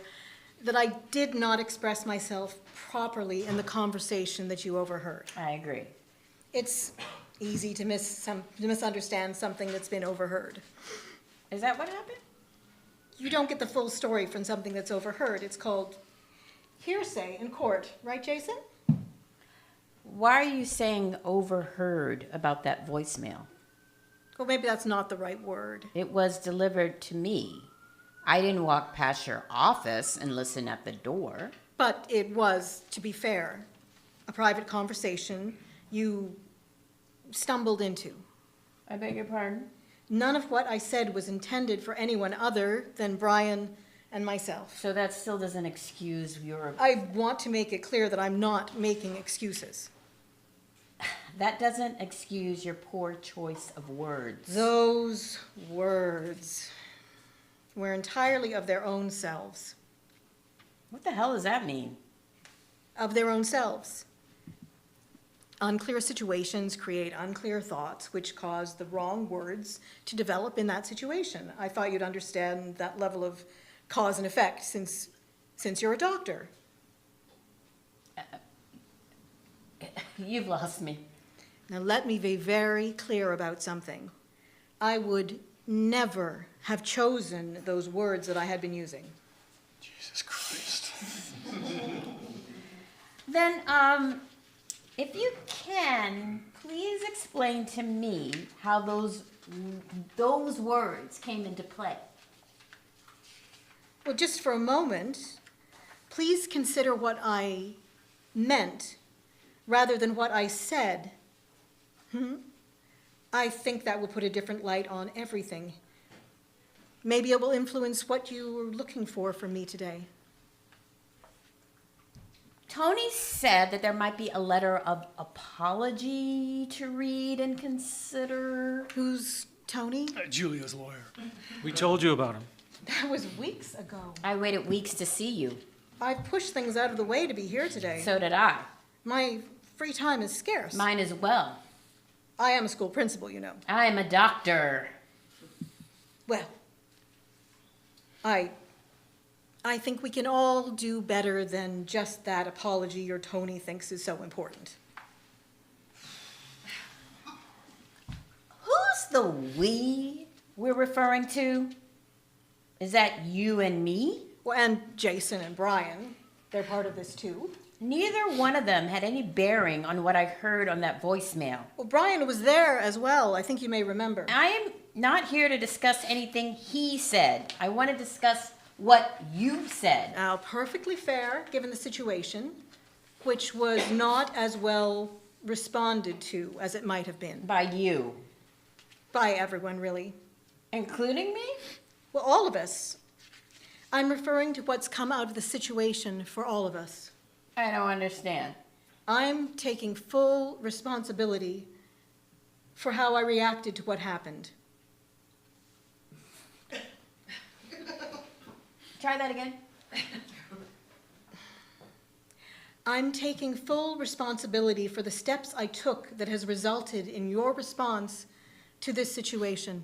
that I did not express myself properly in the conversation that you overheard. I agree. It's easy to misunderstand something that's been overheard. Is that what happened? You don't get the full story from something that's overheard. It's called hearsay in court, right, Jason? Why are you saying overheard about that voicemail? Well, maybe that's not the right word. It was delivered to me. I didn't walk past your office and listen at the door. But it was, to be fair, a private conversation you stumbled into. I beg your pardon? None of what I said was intended for anyone other than Brian and myself. So that still doesn't excuse your... I want to make it clear that I'm not making excuses. That doesn't excuse your poor choice of words. Those words were entirely of their own selves. What the hell does that mean? Of their own selves. unclear situations create unclear thoughts, which cause the wrong words to develop in that situation. I thought you'd understand that level of cause and effect since you're a doctor. You've lost me. Now, let me be very clear about something. I would never have chosen those words that I had been using. Jesus Christ. Then, if you can, please explain to me how those words came into play. Well, just for a moment, please consider what I meant rather than what I said. I think that will put a different light on everything. Maybe it will influence what you were looking for from me today. Tony said that there might be a letter of apology to read and consider. Who's Tony? Julia's lawyer. We told you about him. That was weeks ago. I waited weeks to see you. I pushed things out of the way to be here today. So did I. My free time is scarce. Mine as well. I am a school principal, you know. I am a doctor. Well, I think we can all do better than just that apology your Tony thinks is so important. Who's the we we're referring to? Is that you and me? Well, and Jason and Brian, they're part of this too. Neither one of them had any bearing on what I heard on that voicemail. Well, Brian was there as well. I think you may remember. I am not here to discuss anything he said. I want to discuss what you said. Now, perfectly fair, given the situation, which was not as well responded to as it might have been. By you. By everyone, really. Including me? Well, all of us. I'm referring to what's come out of the situation for all of us. I don't understand. I'm taking full responsibility for how I reacted to what happened. Try that again. I'm taking full responsibility for the steps I took that has resulted in your response to this situation.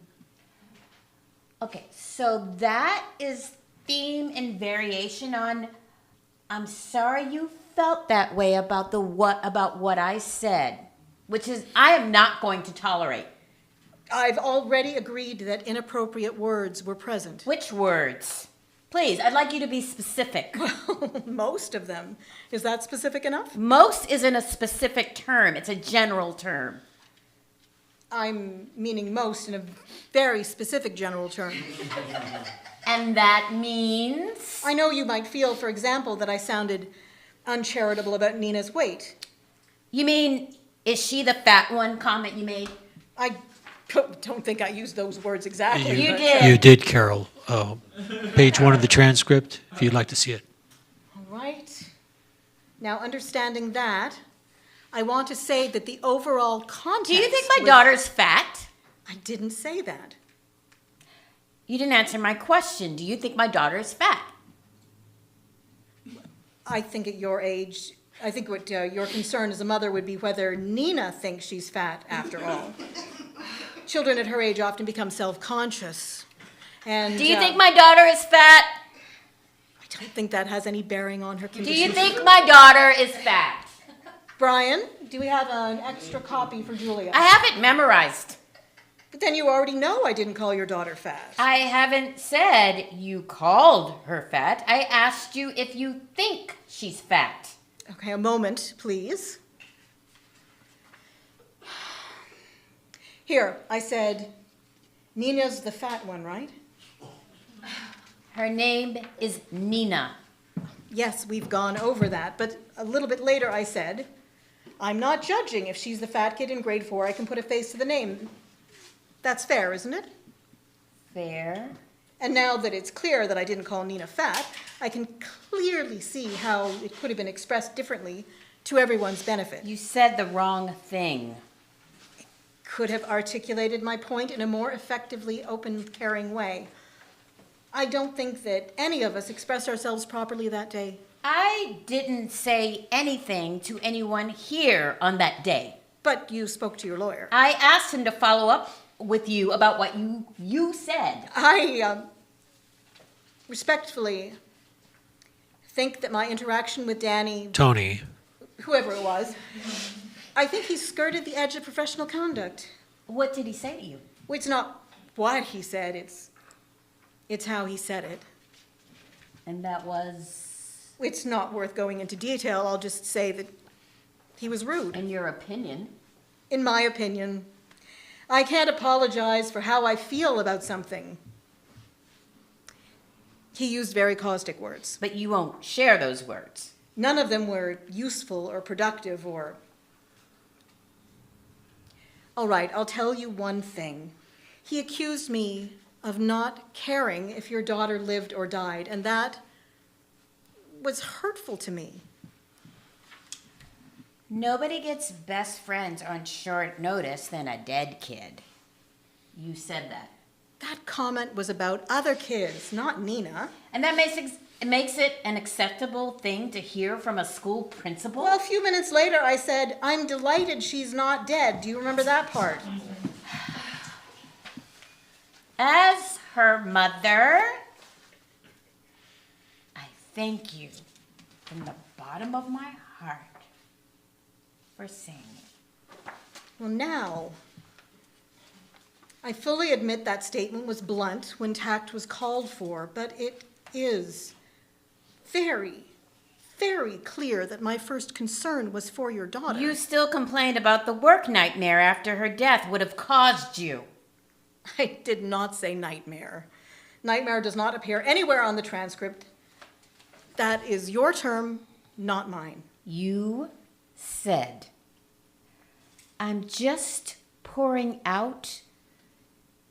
Okay, so that is theme and variation on I'm sorry you felt that way about what I said, which is I am not going to tolerate. I've already agreed that inappropriate words were present. Which words? Please, I'd like you to be specific. Most of them. Is that specific enough? Most isn't a specific term, it's a general term. I'm meaning most in a very specific general term. And that means? I know you might feel, for example, that I sounded uncharitable about Nina's weight. You mean, is she the fat one comment you made? I don't think I used those words exactly. You but- did. You did, Carol. Page 1 of the transcript, if you'd like to see it. All right. Now, understanding that, I want to say that the overall context... Do you think my was- daughter's fat? I didn't say that. You didn't answer my question. Do you think my daughter's fat? I think at your age, I think what your concern as a mother would be whether Nina thinks she's fat after all. Children at her age often become self-conscious. And Do you think my daughter is fat? I don't think that has any bearing on her Do condition. you think my daughter is fat? Brian, do we have an extra copy for Julia? I have it memorized. But then you already know I didn't call your daughter fat. I haven't said you called her fat. I asked you if you think she's fat. Okay, a moment, please. Here, I said, Nina's the fat one, right? Her name is Nina. Yes, we've gone over that, but a little bit later I said, I'm not judging if she's the fat kid in grade 4. I can put a face to the name. That's fair, isn't it? Fair. And now that it's clear that I didn't call Nina fat, I can clearly see how it could have been expressed differently to everyone's benefit. You said the wrong thing. Could have articulated my point in a more effectively open, caring way. I don't think that any of us expressed ourselves properly that day. I didn't say anything to anyone here on that day. But you spoke to your lawyer. I asked him to follow up with you about what you said. I respectfully think that my interaction with Danny, Tony, whoever it was, I think he skirted the edge of professional conduct. What did he say to you? Well, it's not what he said, it's how he said it. And that was, It's not worth going into detail. I'll just say that he was rude. in your opinion. In my opinion, I can't apologize for how I feel about something. He used very caustic words. But you won't share those words. None of them were useful or productive or... All right, I'll tell you one thing. He accused me of not caring if your daughter lived or died, and that was hurtful to me. Nobody gets best friends on short notice than a dead kid. You said that. That comment was about other kids, not Nina. And that makes it an acceptable thing to hear from a school principal? Well, a few minutes later, I said, I'm delighted she's not dead. Do you remember that part? As her mother, I thank you from the bottom of my heart for saying it. Well, now, I fully admit that statement was blunt when tact was called for, but it is very, very clear that my first concern was for your daughter. You still complained about the work nightmare after her death would have caused you. I did not say nightmare. Nightmare does not appear anywhere on the transcript. That is your term, not mine. You said, I'm just pouring out,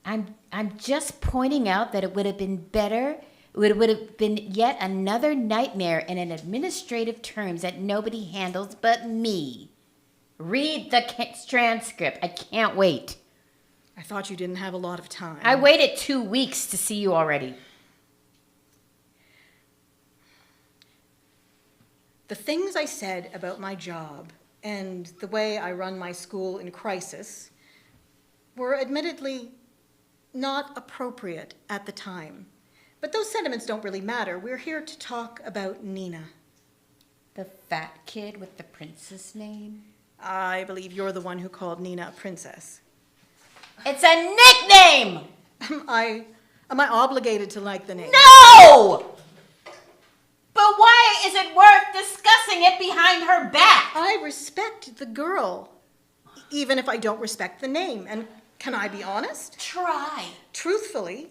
I'm just pointing out that it would have been better, it would have been yet another nightmare in an administrative terms that nobody handles but me. Read the transcript. I can't wait. I thought you didn't have a lot of time. I waited 2 weeks to see you already. The things I said about my job and the way I run my school in crisis were admittedly not appropriate at the time. But those sentiments don't really matter. We're here to talk about Nina. The fat kid with the princess name? I believe you're the one who called Nina a princess. It's a nickname! Am I obligated to like the name? No! But why is it worth discussing it behind her back? I respect the girl, even if I don't respect the name. And can I be honest? Try. Truthfully,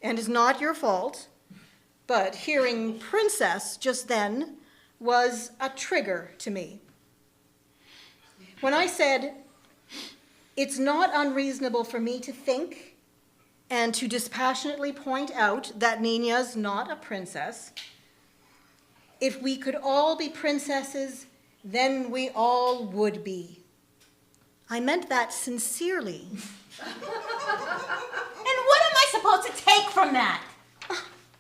and it's not your fault, but hearing princess just then was a trigger to me. When I said, it's not unreasonable for me to think and to dispassionately point out that Nina's not a princess, if we could all be princesses, then we all would be. I meant that sincerely. And what am I supposed to take from that?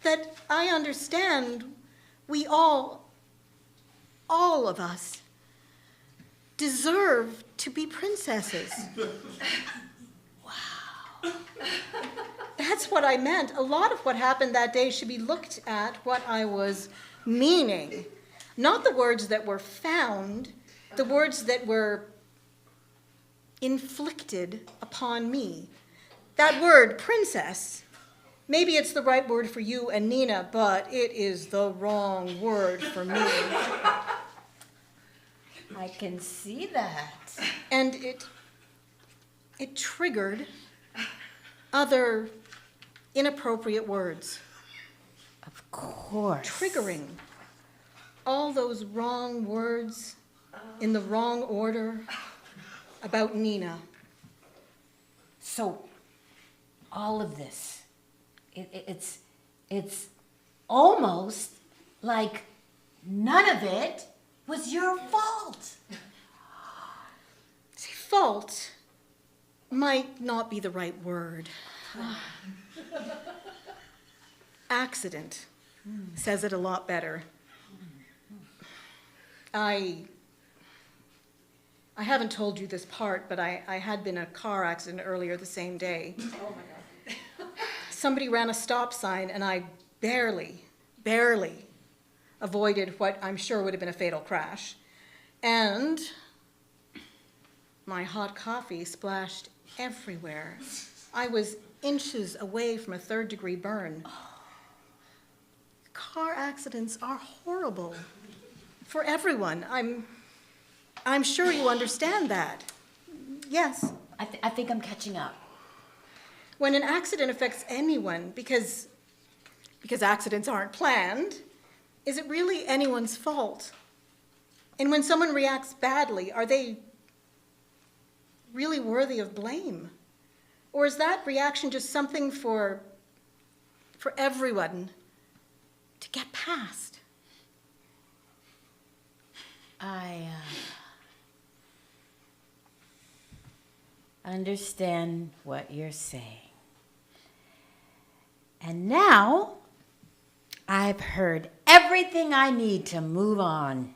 That I understand we all of us, deserve to be princesses. Wow. That's what I meant. A lot of what happened that day should be looked at what I was meaning. Not the words that were found, the words that were inflicted upon me. That word, princess, maybe it's the right word for you and Nina, but it is the wrong word for me. I can see that. And it triggered other inappropriate words. Of course. Triggering all those wrong words in the wrong order about Nina. So, all of this, it's almost like none of it was your fault. See, fault might not be the right word. Accident says it a lot better. I haven't told you this part, but I had been in a car accident earlier the same day. Oh my God. Somebody ran a stop sign and I barely avoided what I'm sure would have been a fatal crash. And my hot coffee splashed everywhere. I was inches away from a third-degree burn. Car accidents are horrible for everyone. I'm sure you understand that. Yes. I think I'm catching up. When an accident affects anyone, because accidents aren't planned, is it really anyone's fault? And when someone reacts badly, are they really worthy of blame? Or is that reaction just something for everyone to get past? I understand what you're saying. And now I've heard everything I need to move on.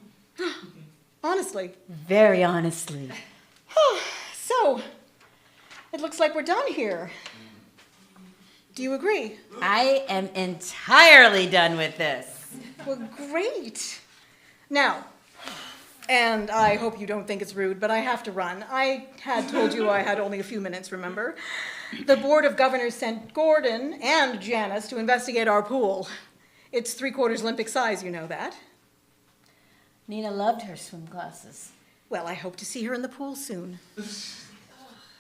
Honestly. Very honestly. So, it looks like we're done here. Do you agree? I am entirely done with this. Well, great. Now, and I hope you don't think it's rude, but I have to run. I had told you I had only a few minutes, remember? The Board of Governors sent Gordon and Janice to investigate our pool. It's 3/4 Olympic size, you know that. Nina loved her swim classes. Well, I hope to see her in the pool soon.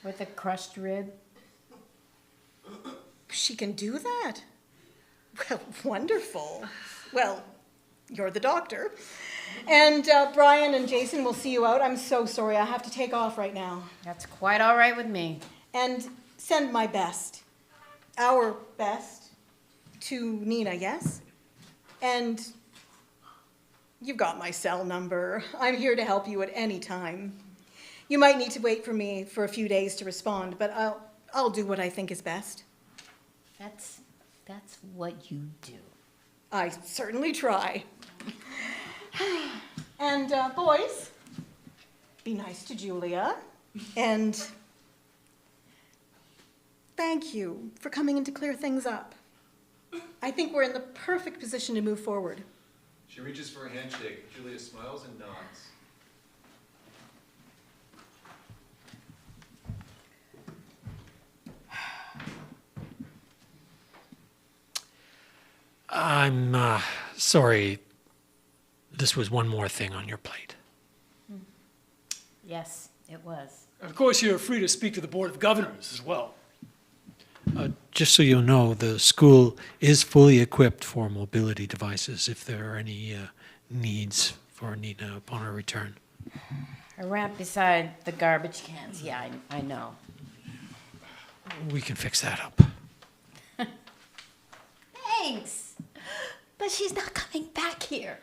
With a crushed rib. She can do that? Well, wonderful. Well, you're the doctor. And Brian and Jason will see you out. I'm so sorry. I have to take off right now. That's quite all right with me. And send my best, our best, to Nina, yes? And you've got my cell number. I'm here to help you at any time. You might need to wait for me for a few days to respond, but I'll do what I think is best. That's what you do. I certainly try. And boys, be nice to Julia. And thank you for coming in to clear things up. I think we're in the perfect position to move forward. She reaches for a handshake. Julia smiles and nods. I'm sorry. This was one more thing on your plate. Yes, it was. Of course, you're free to speak to the Board of Governors as well. Just so you know, the school is fully equipped for mobility devices if there are any needs for Nina upon her return. A ramp beside the garbage cans. Yeah, I know. We can fix that up. Thanks. But she's not coming back here.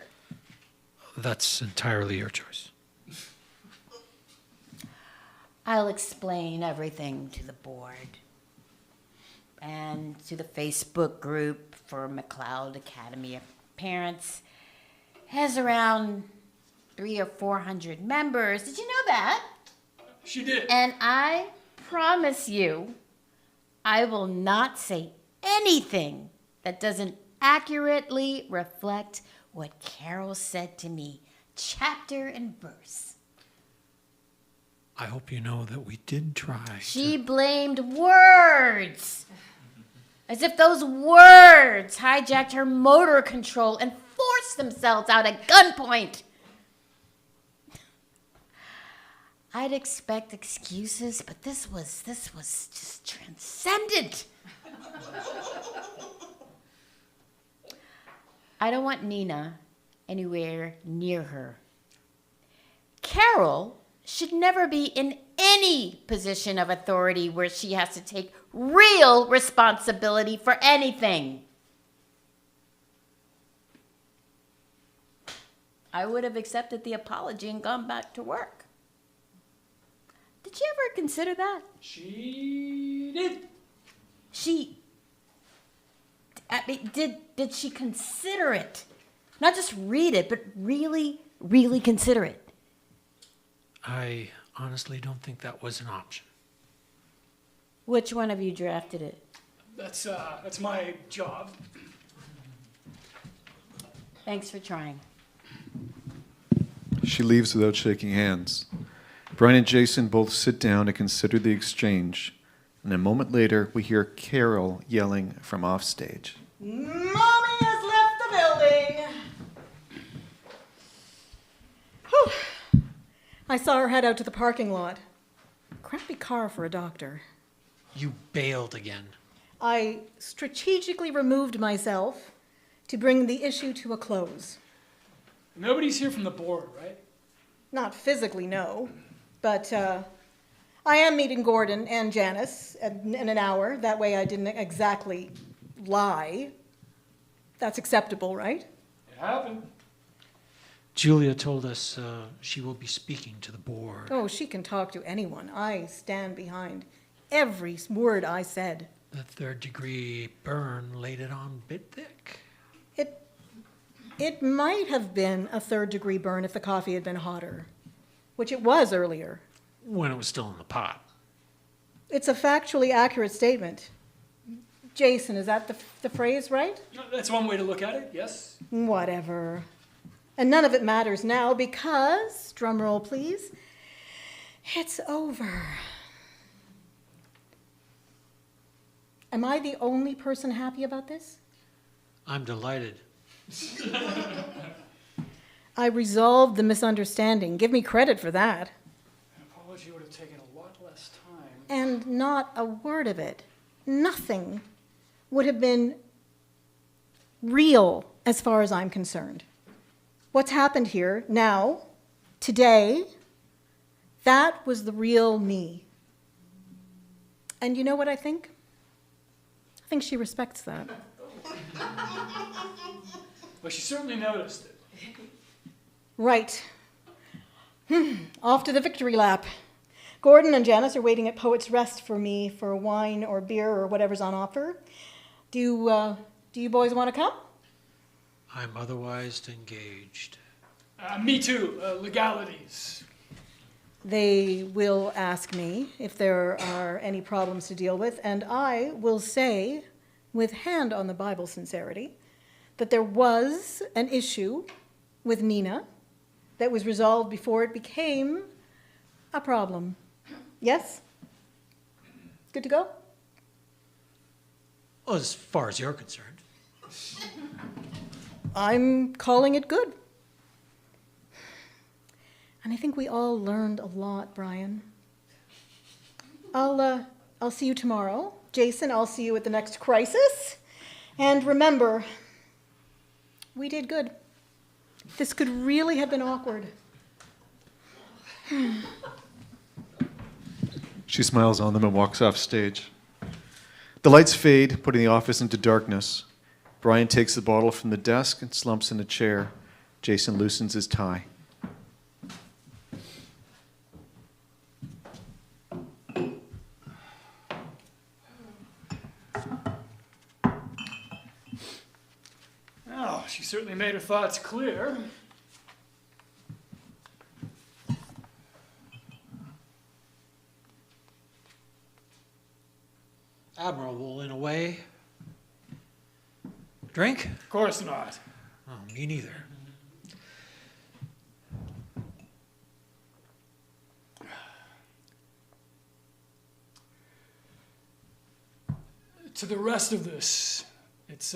That's entirely your choice. I'll explain everything to the board and to the Facebook group for McLeod Academy of Parents. It has around 300 or 400 members. Did you know that? She did. And I promise you, I will not say anything that doesn't accurately reflect what Carol said to me, chapter and verse. I hope you know that we did try. She blamed words, as if those words hijacked her motor control and forced themselves out at gunpoint. I'd expect excuses, but this was just transcendent. I don't want Nina anywhere near her. Carol should never be in any position of authority where she has to take real responsibility for anything. I would have accepted the apology and gone back to work. Did you ever consider that? She did. Did she consider it? Not just read it, but really really consider it. I honestly don't think that was an option. Which one of you drafted it? That's my job. Thanks for trying. She leaves without shaking hands. Brian and Jason both sit down to consider the exchange, and a moment later, we hear Carol yelling from offstage. Mommy has left the building. Whew. I saw her head out to the parking lot. Crappy car for a doctor. You bailed again. I strategically removed myself to bring the issue to a close. Nobody's here from the board, right? Not physically, no. But I am meeting Gordon and Janice in an hour. That way I didn't exactly lie. That's acceptable, right? It happened. Julia told us she will be speaking to the board. Oh, she can talk to anyone. I stand behind every word I said. The third-degree burn laid it on bit thick. It might have been a third-degree burn if the coffee had been hotter, which it was earlier. When it was still in the pot. It's a factually accurate statement. Jason, is that the phrase, right? That's one way to look at it, yes. Whatever. And none of it matters now because, drum roll please, it's over. Am I the only person happy about this? I'm delighted. I resolved the misunderstanding. Give me credit for that. An apology would have taken a lot less time. And not a word of it, nothing would have been real as far as I'm concerned. What's happened here now, today, that was the real me. And you know what I think? I think she respects that. Well, she certainly noticed it. Right. Off to the victory lap. Gordon and Janice are waiting at Poet's Rest for me for wine or beer or whatever's on offer. Do you boys want to come? I'm otherwise engaged. Me too, legalities. They will ask me if there are any problems to deal with, and I will say, with hand on the Bible sincerity, that there was an issue with Nina that was resolved before it became a problem. Yes? Good to go? Well, as far as you're concerned. I'm calling it good. And I think we all learned a lot, Brian. I'll see you tomorrow. Jason, I'll see you at the next crisis. And remember, we did good. This could really have been awkward. She smiles on them and walks off stage. The lights fade, putting the office into darkness. Brian takes the bottle from the desk and slumps in a chair. Jason loosens his tie. Oh, she certainly made her thoughts clear. Admirable in a way. Drink? Of course not. Oh, me neither. To the rest of this, it's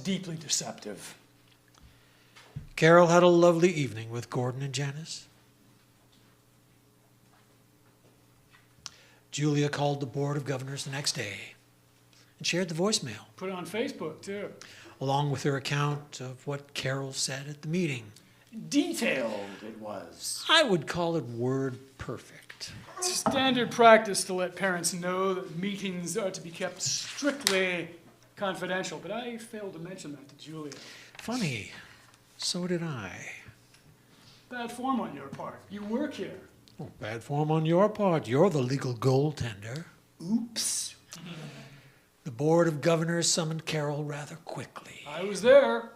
deeply deceptive. Carol had a lovely evening with Gordon and Janice. Julia called the Board of Governors the next day and shared the voicemail, Put it on Facebook, too. along with her account of what Carol said at the meeting. Detailed it was. I would call it word perfect. It's standard practice to let parents know that meetings are to be kept strictly confidential, but I failed to mention that to Julia. Funny, so did I. Bad form on your part. You work here. Oh, bad form on your part. You're the legal goaltender. Oops. The Board of Governors summoned Carol rather quickly. I was there.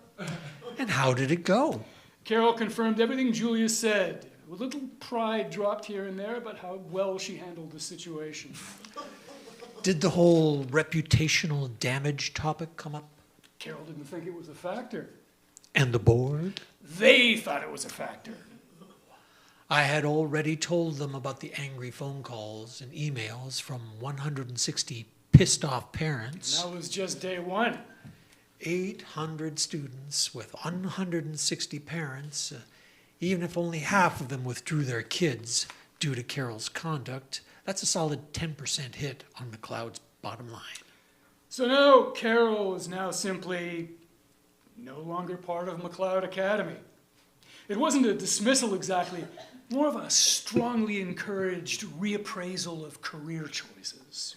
And how did it go? Carol confirmed everything Julia said. A little pride dropped here and there about how well she handled the situation. Did the whole reputational damage topic come up? Carol didn't think it was a factor. And the board? They thought it was a factor. I had already told them about the angry phone calls and emails from 160 pissed off parents. That was just day one. 800 students with 160 parents. Even if only half of them withdrew their kids due to Carol's conduct, that's a solid 10% hit on McLeod's bottom line. So now Carol is now simply no longer part of McLeod Academy. It wasn't a dismissal exactly, more of a strongly encouraged reappraisal of career choices.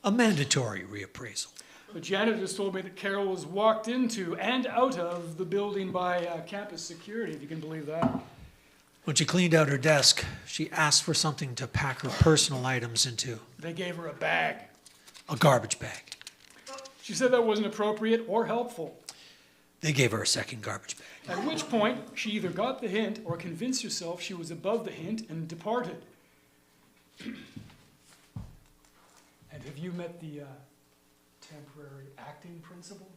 A mandatory reappraisal. The janitors told me that Carol was walked into and out of the building by campus security, if you can believe that. When she cleaned out her desk, she asked for something to pack her personal items into. They gave her a bag. A garbage bag. She said that wasn't appropriate or helpful. They gave her a second garbage bag. At which point, she either got the hint or convinced herself she was above the hint and departed. And have you met the temporary acting principal?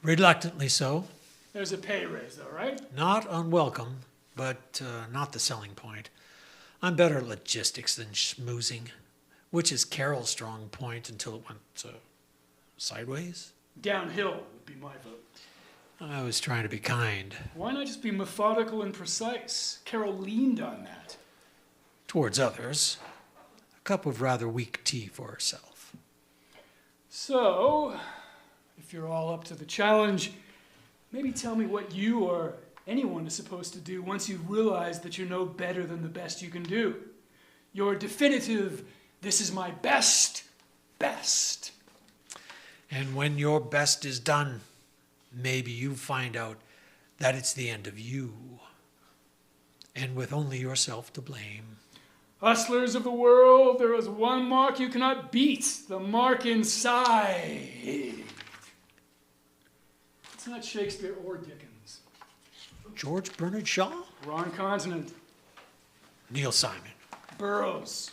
Reluctantly so. There's a pay raise, though, right? Not unwelcome, but not the selling point. I'm better at logistics than schmoozing, which is Carol's strong point until it went sideways. Downhill would be my vote. I was trying to be kind. Why not just be methodical and precise? Carol leaned on that. Towards others. A cup of rather weak tea for herself. So, if you're all up to the challenge, maybe tell me what you or anyone is supposed to do once you realize that you're no better than the best you can do. Your definitive, this is my best. And when your best is done, maybe you find out that it's the end of you. And with only yourself to blame. Hustlers of the world, there is one mark you cannot beat, the mark inside. It's not Shakespeare or Dickens. George Bernard Shaw? Wrong continent. Neil Simon. Burroughs.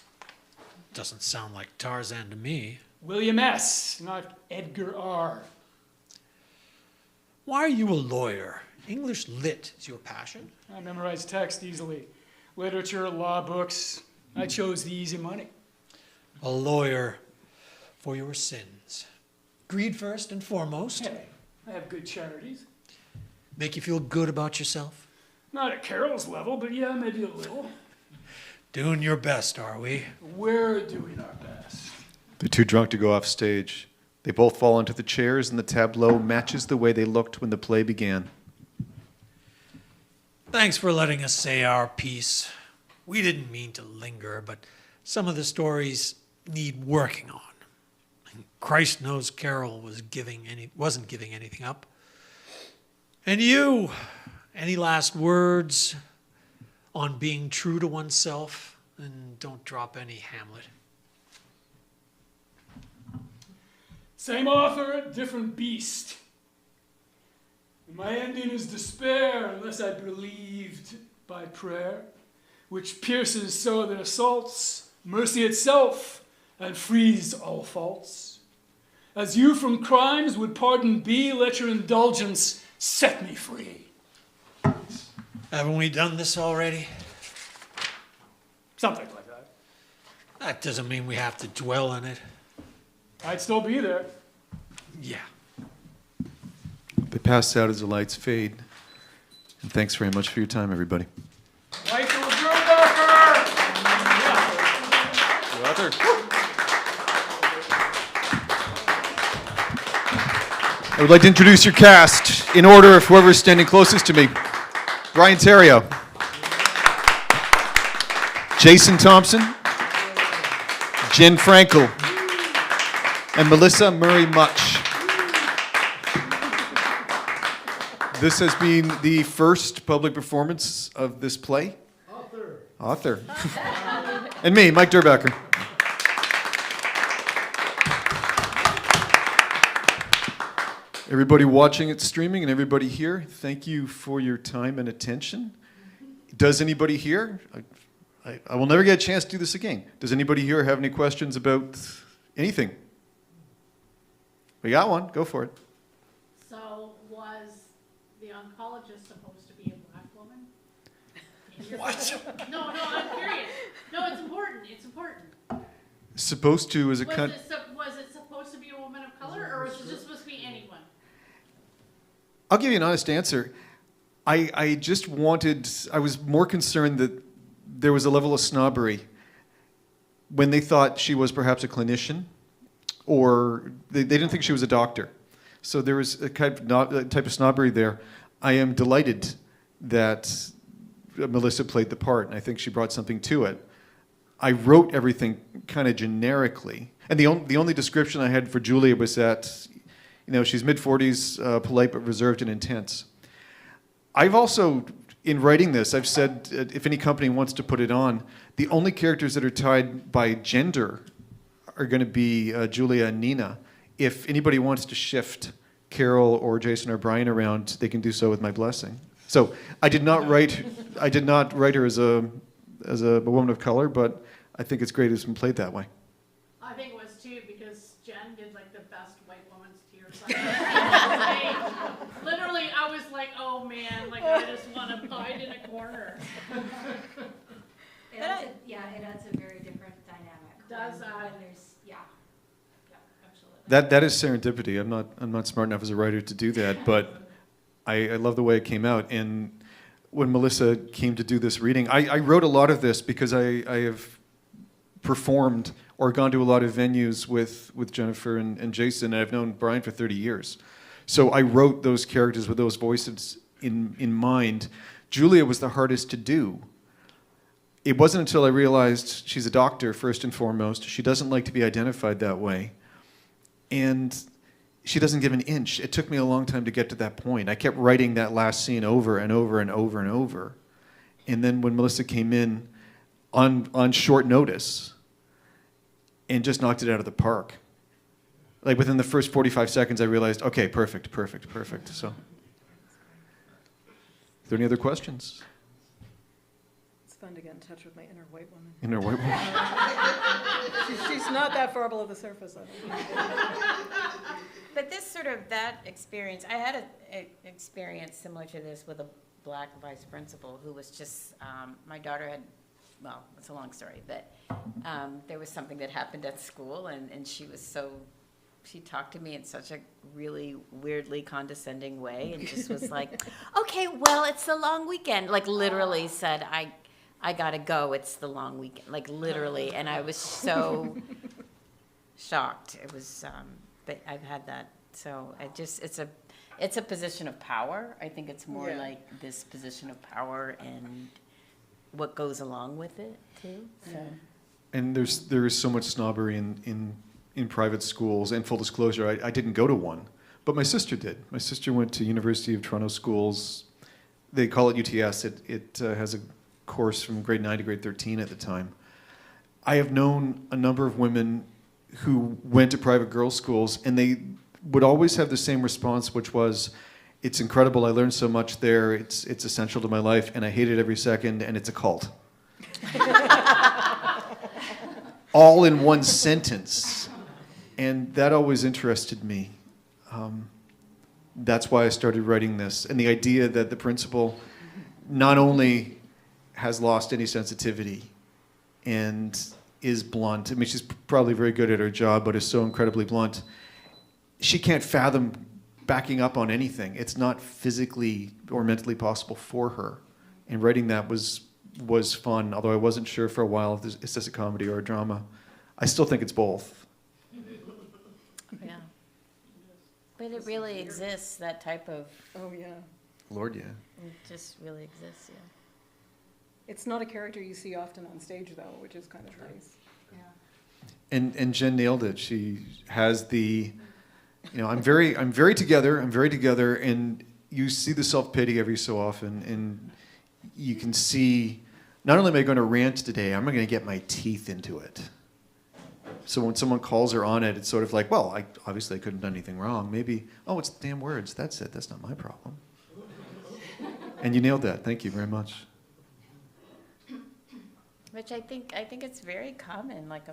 Doesn't sound like Tarzan to me. William S., not Edgar R. Why are you a lawyer? English lit is your passion? I memorize text easily. Literature, law books. I chose the easy money. A lawyer for your sins. Greed first and foremost. Hey, I have good charities. Make you feel good about yourself. Not at Carol's level, but yeah, maybe a little. Doing your best, are we? We're doing our best. They're too drunk to go off stage. They both fall into the chairs, and the tableau matches the way they looked when the play began. Thanks for letting us say our piece. We didn't mean to linger, but some of the stories need working on. And Christ knows Carol wasn't giving anything up. And you, any last words on being true to oneself? And don't drop any Hamlet. Same author, different beast. And my ending is despair unless I believed by prayer, which pierces so that assaults mercy itself and frees all faults. As you from crimes would pardon be, let your indulgence set me free. Haven't we done this already? Something like that. That doesn't mean we have to dwell on it. I'd still be there. Yeah. They pass out as the lights fade. And thanks very much for your time, everybody. Michael DERBECKER! I would like to introduce your cast in order of whoever's standing closest to me. Brian Terrio. Jason Thompson. Jen Frankel. And Melissa Murray Much. This has been the first public performance of this play. Author. And me, Mike DERBECKER. Everybody watching it streaming and everybody here, thank you for your time and attention. Does anybody here, I will never get a chance to do this again. Does anybody here have any questions about anything? We got one, go for it. So was the oncologist supposed to be a black woman? What? No, I'm curious. No, it's important, it's important. Supposed to as a Was it supposed to be a woman of color, or was it just supposed to be anyone? I'll give you an honest answer. I was more concerned that there was a level of snobbery when they thought she was perhaps a clinician, or they didn't think she was a doctor. So there was a type of snobbery there. I am delighted that Melissa played the part, and I think she brought something to it. I wrote everything kind of generically, and the only description I had for Julia was that, she's mid-40s, polite but reserved and intense. I've also, in writing this, I've said if any company wants to put it on, the only characters that are tied by gender are going to be Julia and Nina. If anybody wants to shift Carol or Jason or Brian around, they can do so with my blessing. So I did not write her as a woman of color, but I think it's great it's been played that way. I think it was too, because Jen did like the best white woman's tears. Literally, I was like, oh man, like I just want to hide in a corner. It adds a very different dynamic. Does, when there's, yeah, absolutely. That is serendipity. I'm not smart enough as a writer to do that, but I love the way it came out. And when Melissa came to do this reading, I wrote a lot of this because I have performed or gone to a lot of venues with Jennifer and Jason, and I've known Brian for 30 years. So I wrote those characters with those voices in mind. Julia was the hardest to do. It wasn't until I realized she's a doctor, first and foremost. She doesn't like to be identified that way. And she doesn't give an inch. It took me a long time to get to that point. I kept writing that last scene over and over and over and over. And then when Melissa came in on short notice and just knocked it out of the park, like within the first 45 seconds, I realized, okay, perfect. So, are there any other questions? It's fun to get in touch with my inner white woman. Inner white woman. She's not that far below the surface of it. But that experience, I had an experience similar to this with a black vice principal who was just, my daughter had, well, it's a long story, but there was something that happened at school, and she talked to me in such a really weirdly condescending way, and just was like, okay, well, it's the long weekend, like literally said, I gotta go, it's the long weekend, like literally, and I was so shocked. It was, but I've had that, so it's a position of power. I think it's more like this position of power and what goes along with it too. So. And there is so much snobbery in private schools. And full disclosure, I didn't go to one, but my sister did. My sister went to University of Toronto schools. They call it UTS. It has a course from grade 9 to grade 13 at the time. I have known a number of women who went to private girls' schools, and they would always have the same response, which was, it's incredible, I learned so much there, it's essential to my life, and I hate it every second, and it's a cult. All in one sentence. And that always interested me. That's why I started writing this. And the idea that the principal not only has lost any sensitivity and is blunt. I mean, she's probably very good at her job, but is so incredibly blunt. She can't fathom backing up on anything. It's not physically or mentally possible for her. And writing that was fun, although I wasn't sure for a while if it's just a comedy or a drama. I still think it's both. Yeah. But it really exists, that type of, Oh, yeah. Lord, yeah. it just really exists, yeah. It's not a character you see often on stage, though, which is kind of nice. And Jen nailed it. She has the, I'm very together, and you see the self-pity every so often, and you can see, not only am I going to rant today, I'm going to get my teeth into it. So when someone calls her on it, it's sort of like, well, obviously I couldn't have done anything wrong. Maybe, oh, it's the damn words. That's it. That's not my problem. And you nailed that. Thank you very much. Which I think it's very common, like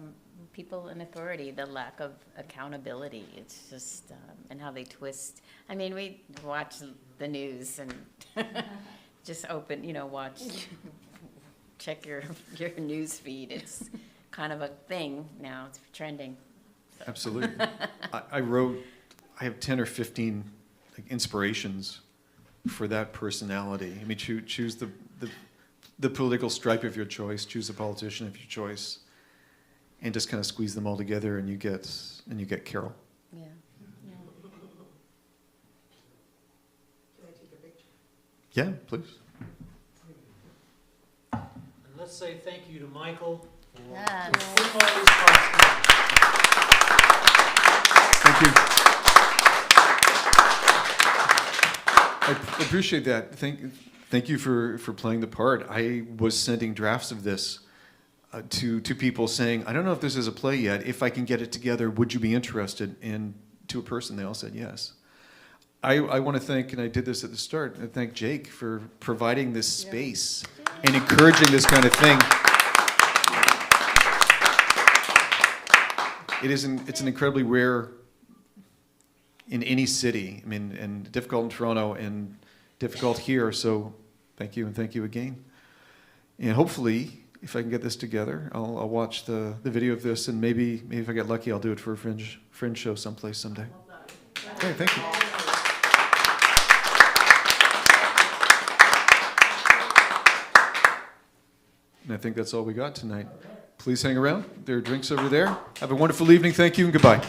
people in authority, the lack of accountability. It's just, and how they twist. I mean, we watch the news and just open, watch, check your news feed. It's kind of a thing now. It's trending. So. Absolutely. I have 10 or 15 inspirations for that personality. I mean, choose the political stripe of your choice, choose a politician of your choice, and just kind of squeeze them all together, and you get Carol. Yeah. Can I take a picture? Yeah, please. And let's say thank you to Michael for Yeah. putting all these parts together. Thank you. I appreciate that. Thank you for playing the part. I was sending drafts of this to people saying, I don't know if this is a play yet. If I can get it together, would you be interested? And to a person, they all said yes. I want to thank, and I did this at the start, I thank Jake for providing this space and encouraging this kind of thing. It's an incredibly rare in any city. I mean, and difficult in Toronto and difficult here. So thank you, and thank you again. And hopefully, if I can get this together, I'll watch the video of this, and maybe if I get lucky, I'll do it for a fringe show someplace someday. Okay, thank you. And I think that's all we got tonight. Please hang around. There are drinks over there. Have a wonderful evening. Thank you and goodbye.